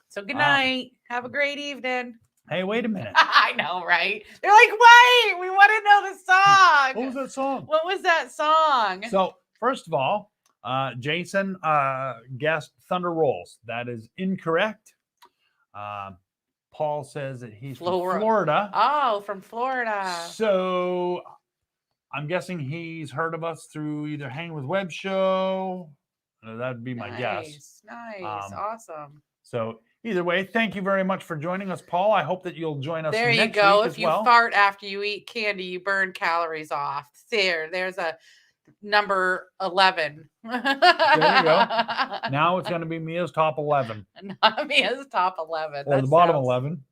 So good night. Have a great evening. Hey, wait a minute. I know, right? They're like, wait, we want to know the song. What was that song? What was that song? So, first of all, Jason guessed Thunder Rolls. That is incorrect. Paul says that he's from Florida. Oh, from Florida. So I'm guessing he's heard of us through either Hang with Web show. That'd be my guess. Nice. Awesome. So either way, thank you very much for joining us, Paul. I hope that you'll join us there next you go. week If as you well. fart after you eat candy, you burn calories off. There's a number 11. There you go. Now it's going to be Mia's top 11. Not Mia's top 11. Or the bottom 11.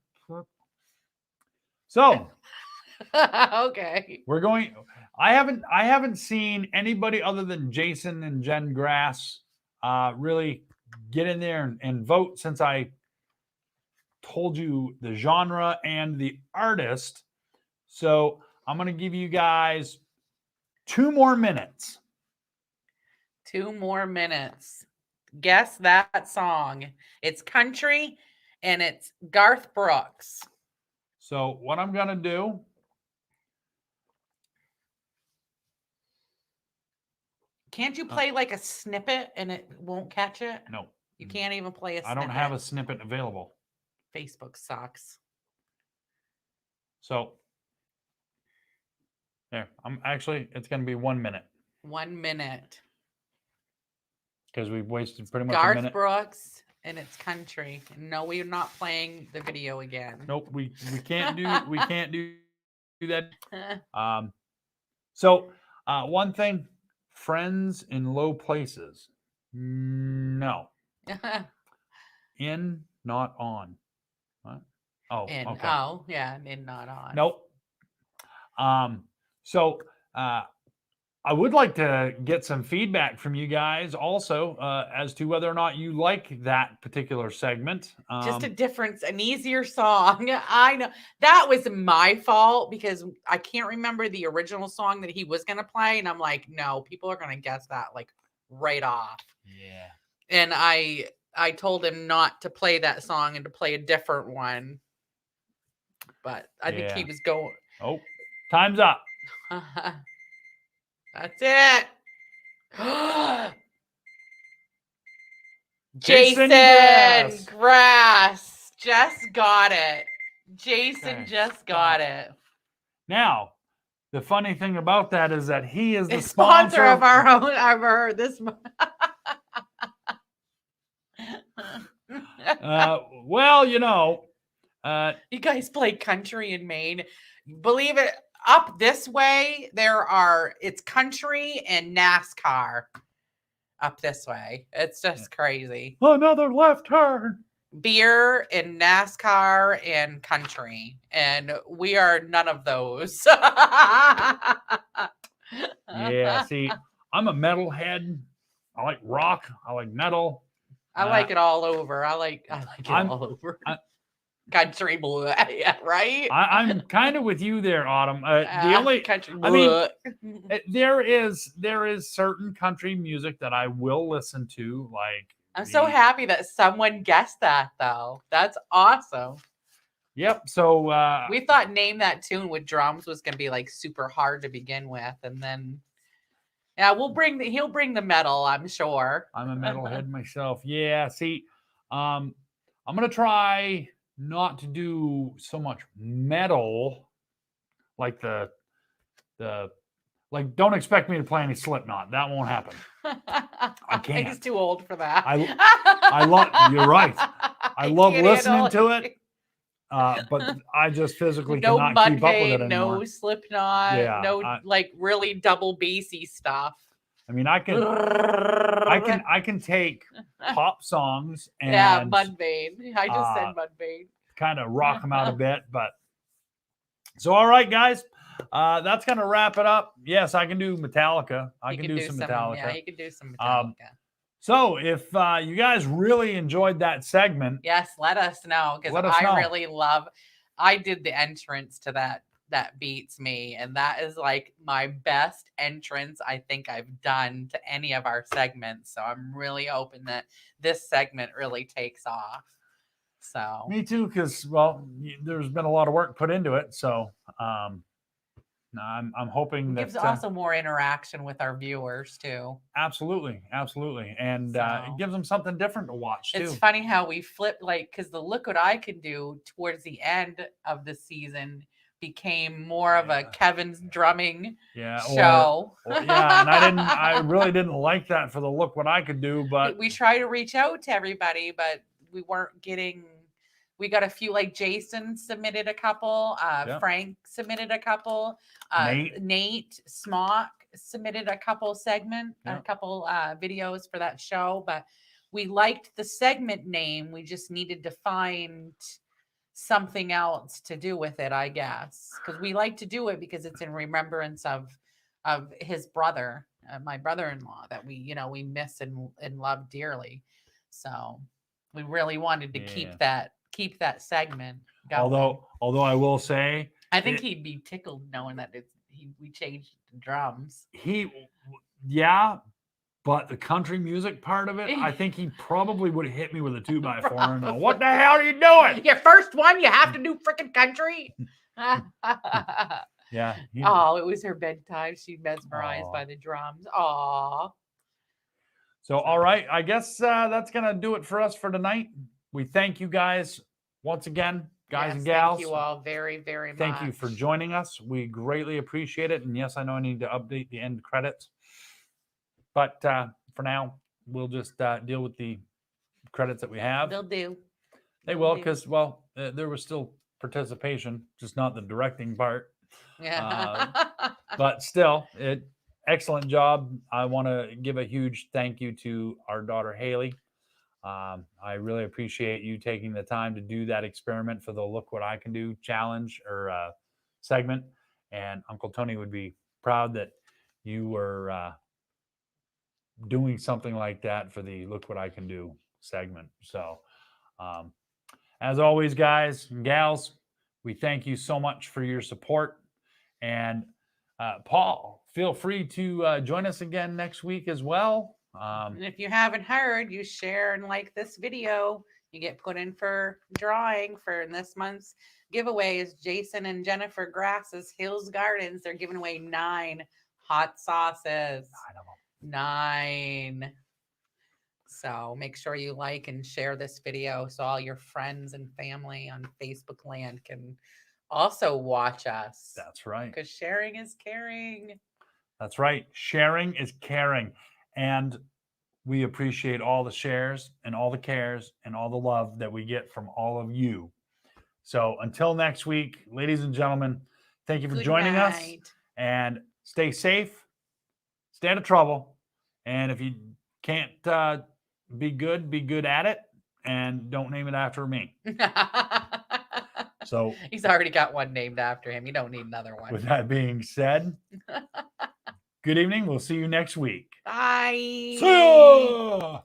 So, okay. We're going. I haven't seen anybody other than Jason and Jen Grass really get in there and vote since I told you the genre and the artist. So I'm going to give you guys 2 more minutes. 2 more minutes. Guess that song. It's country and it's Garth Brooks. So what I'm going to do. Can't you play like a snippet and it won't catch it? No. You can't even play a snippet. I don't have a snippet available. Facebook sucks. So there. It's going to be 1 minute. 1 minute. Because we've wasted pretty much Garth a minute. Brooks and it's country. No, we're not playing the video again. Nope, we can't do that. So one thing, friends in low places. No. In, not on. What? Oh, in, okay. Oh, yeah, in, not on. Nope. So I would like to get some feedback from you guys also as to whether or not you like that particular segment. Just an easier song. I know that was my fault because I can't remember the original song that he was going to play. And I'm like, no, people are going to guess that like right off. Yeah. And I told him not to play that song and to play a different one. But I think he was going. Oh, time's up. That's it. Jason Grass just got it. Jason just got it. Now, the funny thing about that is that he is the sponsor of our own. I've heard this. Well, you you guys play country in Maine. Believe it. Up this way, it's country and NASCAR up this way. It's just crazy. Another left turn. Beer and NASCAR and country. And we are none of those. Yeah, see, I'm a metalhead. I like rock. I like metal. I like it all over. I like it all over. Country blue, yeah, right? I'm kind of with you there, Autumn. The only country blue. I mean, there is certain country music that I will listen to. Like, I'm so happy that someone guessed that, though. That's awesome. Yep. So we thought Name That Tune with drums was going to be like super hard to begin with, and then he'll bring the metal, I'm sure. I'm a metalhead myself. Yeah. See, I'm gonna try not to do so much metal, like don't expect me to play any Slipknot. That won't happen. I can't. He's too old for that. I love. You're right. I love listening to it, but I just physically No cannot keep up with it Mudvayne, anymore. no Slipknot, Yeah, no like really double bassy stuff. I mean, I can take pop songs and yeah, Mudvayne. I just said Mudvayne. kind of rock them out a bit, but so all right, guys, that's gonna wrap it up. Yes, I can do Metallica. I can do some Metallica. Yeah, you can do some Metallica. So if you guys really enjoyed that segment, yes, let us know because I really love. I did the entrance to that beats me, and that is like my best entrance I think I've done to any of our segments. So I'm really hoping that this segment really takes off. So me too, because there's been a lot of work put into it. So I'm hoping that gives also more interaction with our viewers too. Absolutely, and it gives them something different to watch too. It's funny how we flip, like, because the Look What I Can Do towards the end of the season became more of a Kevin's drumming show. And I really didn't like that for the Look What I Could Do, but we try to reach out to everybody, but we weren't getting. We got a few, like Jason submitted a couple, Frank submitted a couple, Nate Smock submitted a couple videos for that show, but we liked the segment name. We just needed to find something else to do with it, I guess, because we like to do it because it's in remembrance of his brother, my brother-in-law, that we miss and love dearly. So we really wanted to keep that segment going. Although I will say, I think he'd be tickled knowing that we changed the drums. But the country music part of it, I think he probably would have hit me with a 2x4 and go, "What the hell are you doing? Your first one, you have to do freaking country." Yeah. It was her bedtime. She's mesmerized by the drums. Aw. So, all right. I guess that's going to do it for us for tonight. We thank you guys once again, guys and gals. Thank you all very, very much. Thank you for joining us. We greatly appreciate it. And yes, I know I need to update the end credits. But for now, we'll just deal with the credits that we have. They'll do. They will, because, there was still participation, just not the directing part. Yeah. But still, excellent job. I want to give a huge thank you to our daughter, Haley. I really appreciate you taking the time to do that experiment for the Look What I Can Do challenge or segment. And Uncle Tony would be proud that you were doing something like that for the Look What I Can Do segment. So as always, guys and gals, we thank you so much for your support. And Paul, feel free to join us again next week as well. And if you haven't heard, you share and like this video. You get put in for drawing for this month's giveaway is Jason and Jennifer Grass's Hills Gardens. They're giving away 9 hot sauces. 9. So make sure you like and share this video so all your friends and family on Facebook land can also watch us. That's right. Because sharing is caring. That's right. Sharing is caring. And we appreciate all the shares and all the cares and all the love that we get from all of you. So until next week, ladies and gentlemen, thank you for joining us. And stay safe, stay out of trouble. And if you can't be good at it, and don't name it after me. So he's already got one named after him. You don't need another one. With that being said, good evening. We'll see you next week. Bye. See ya!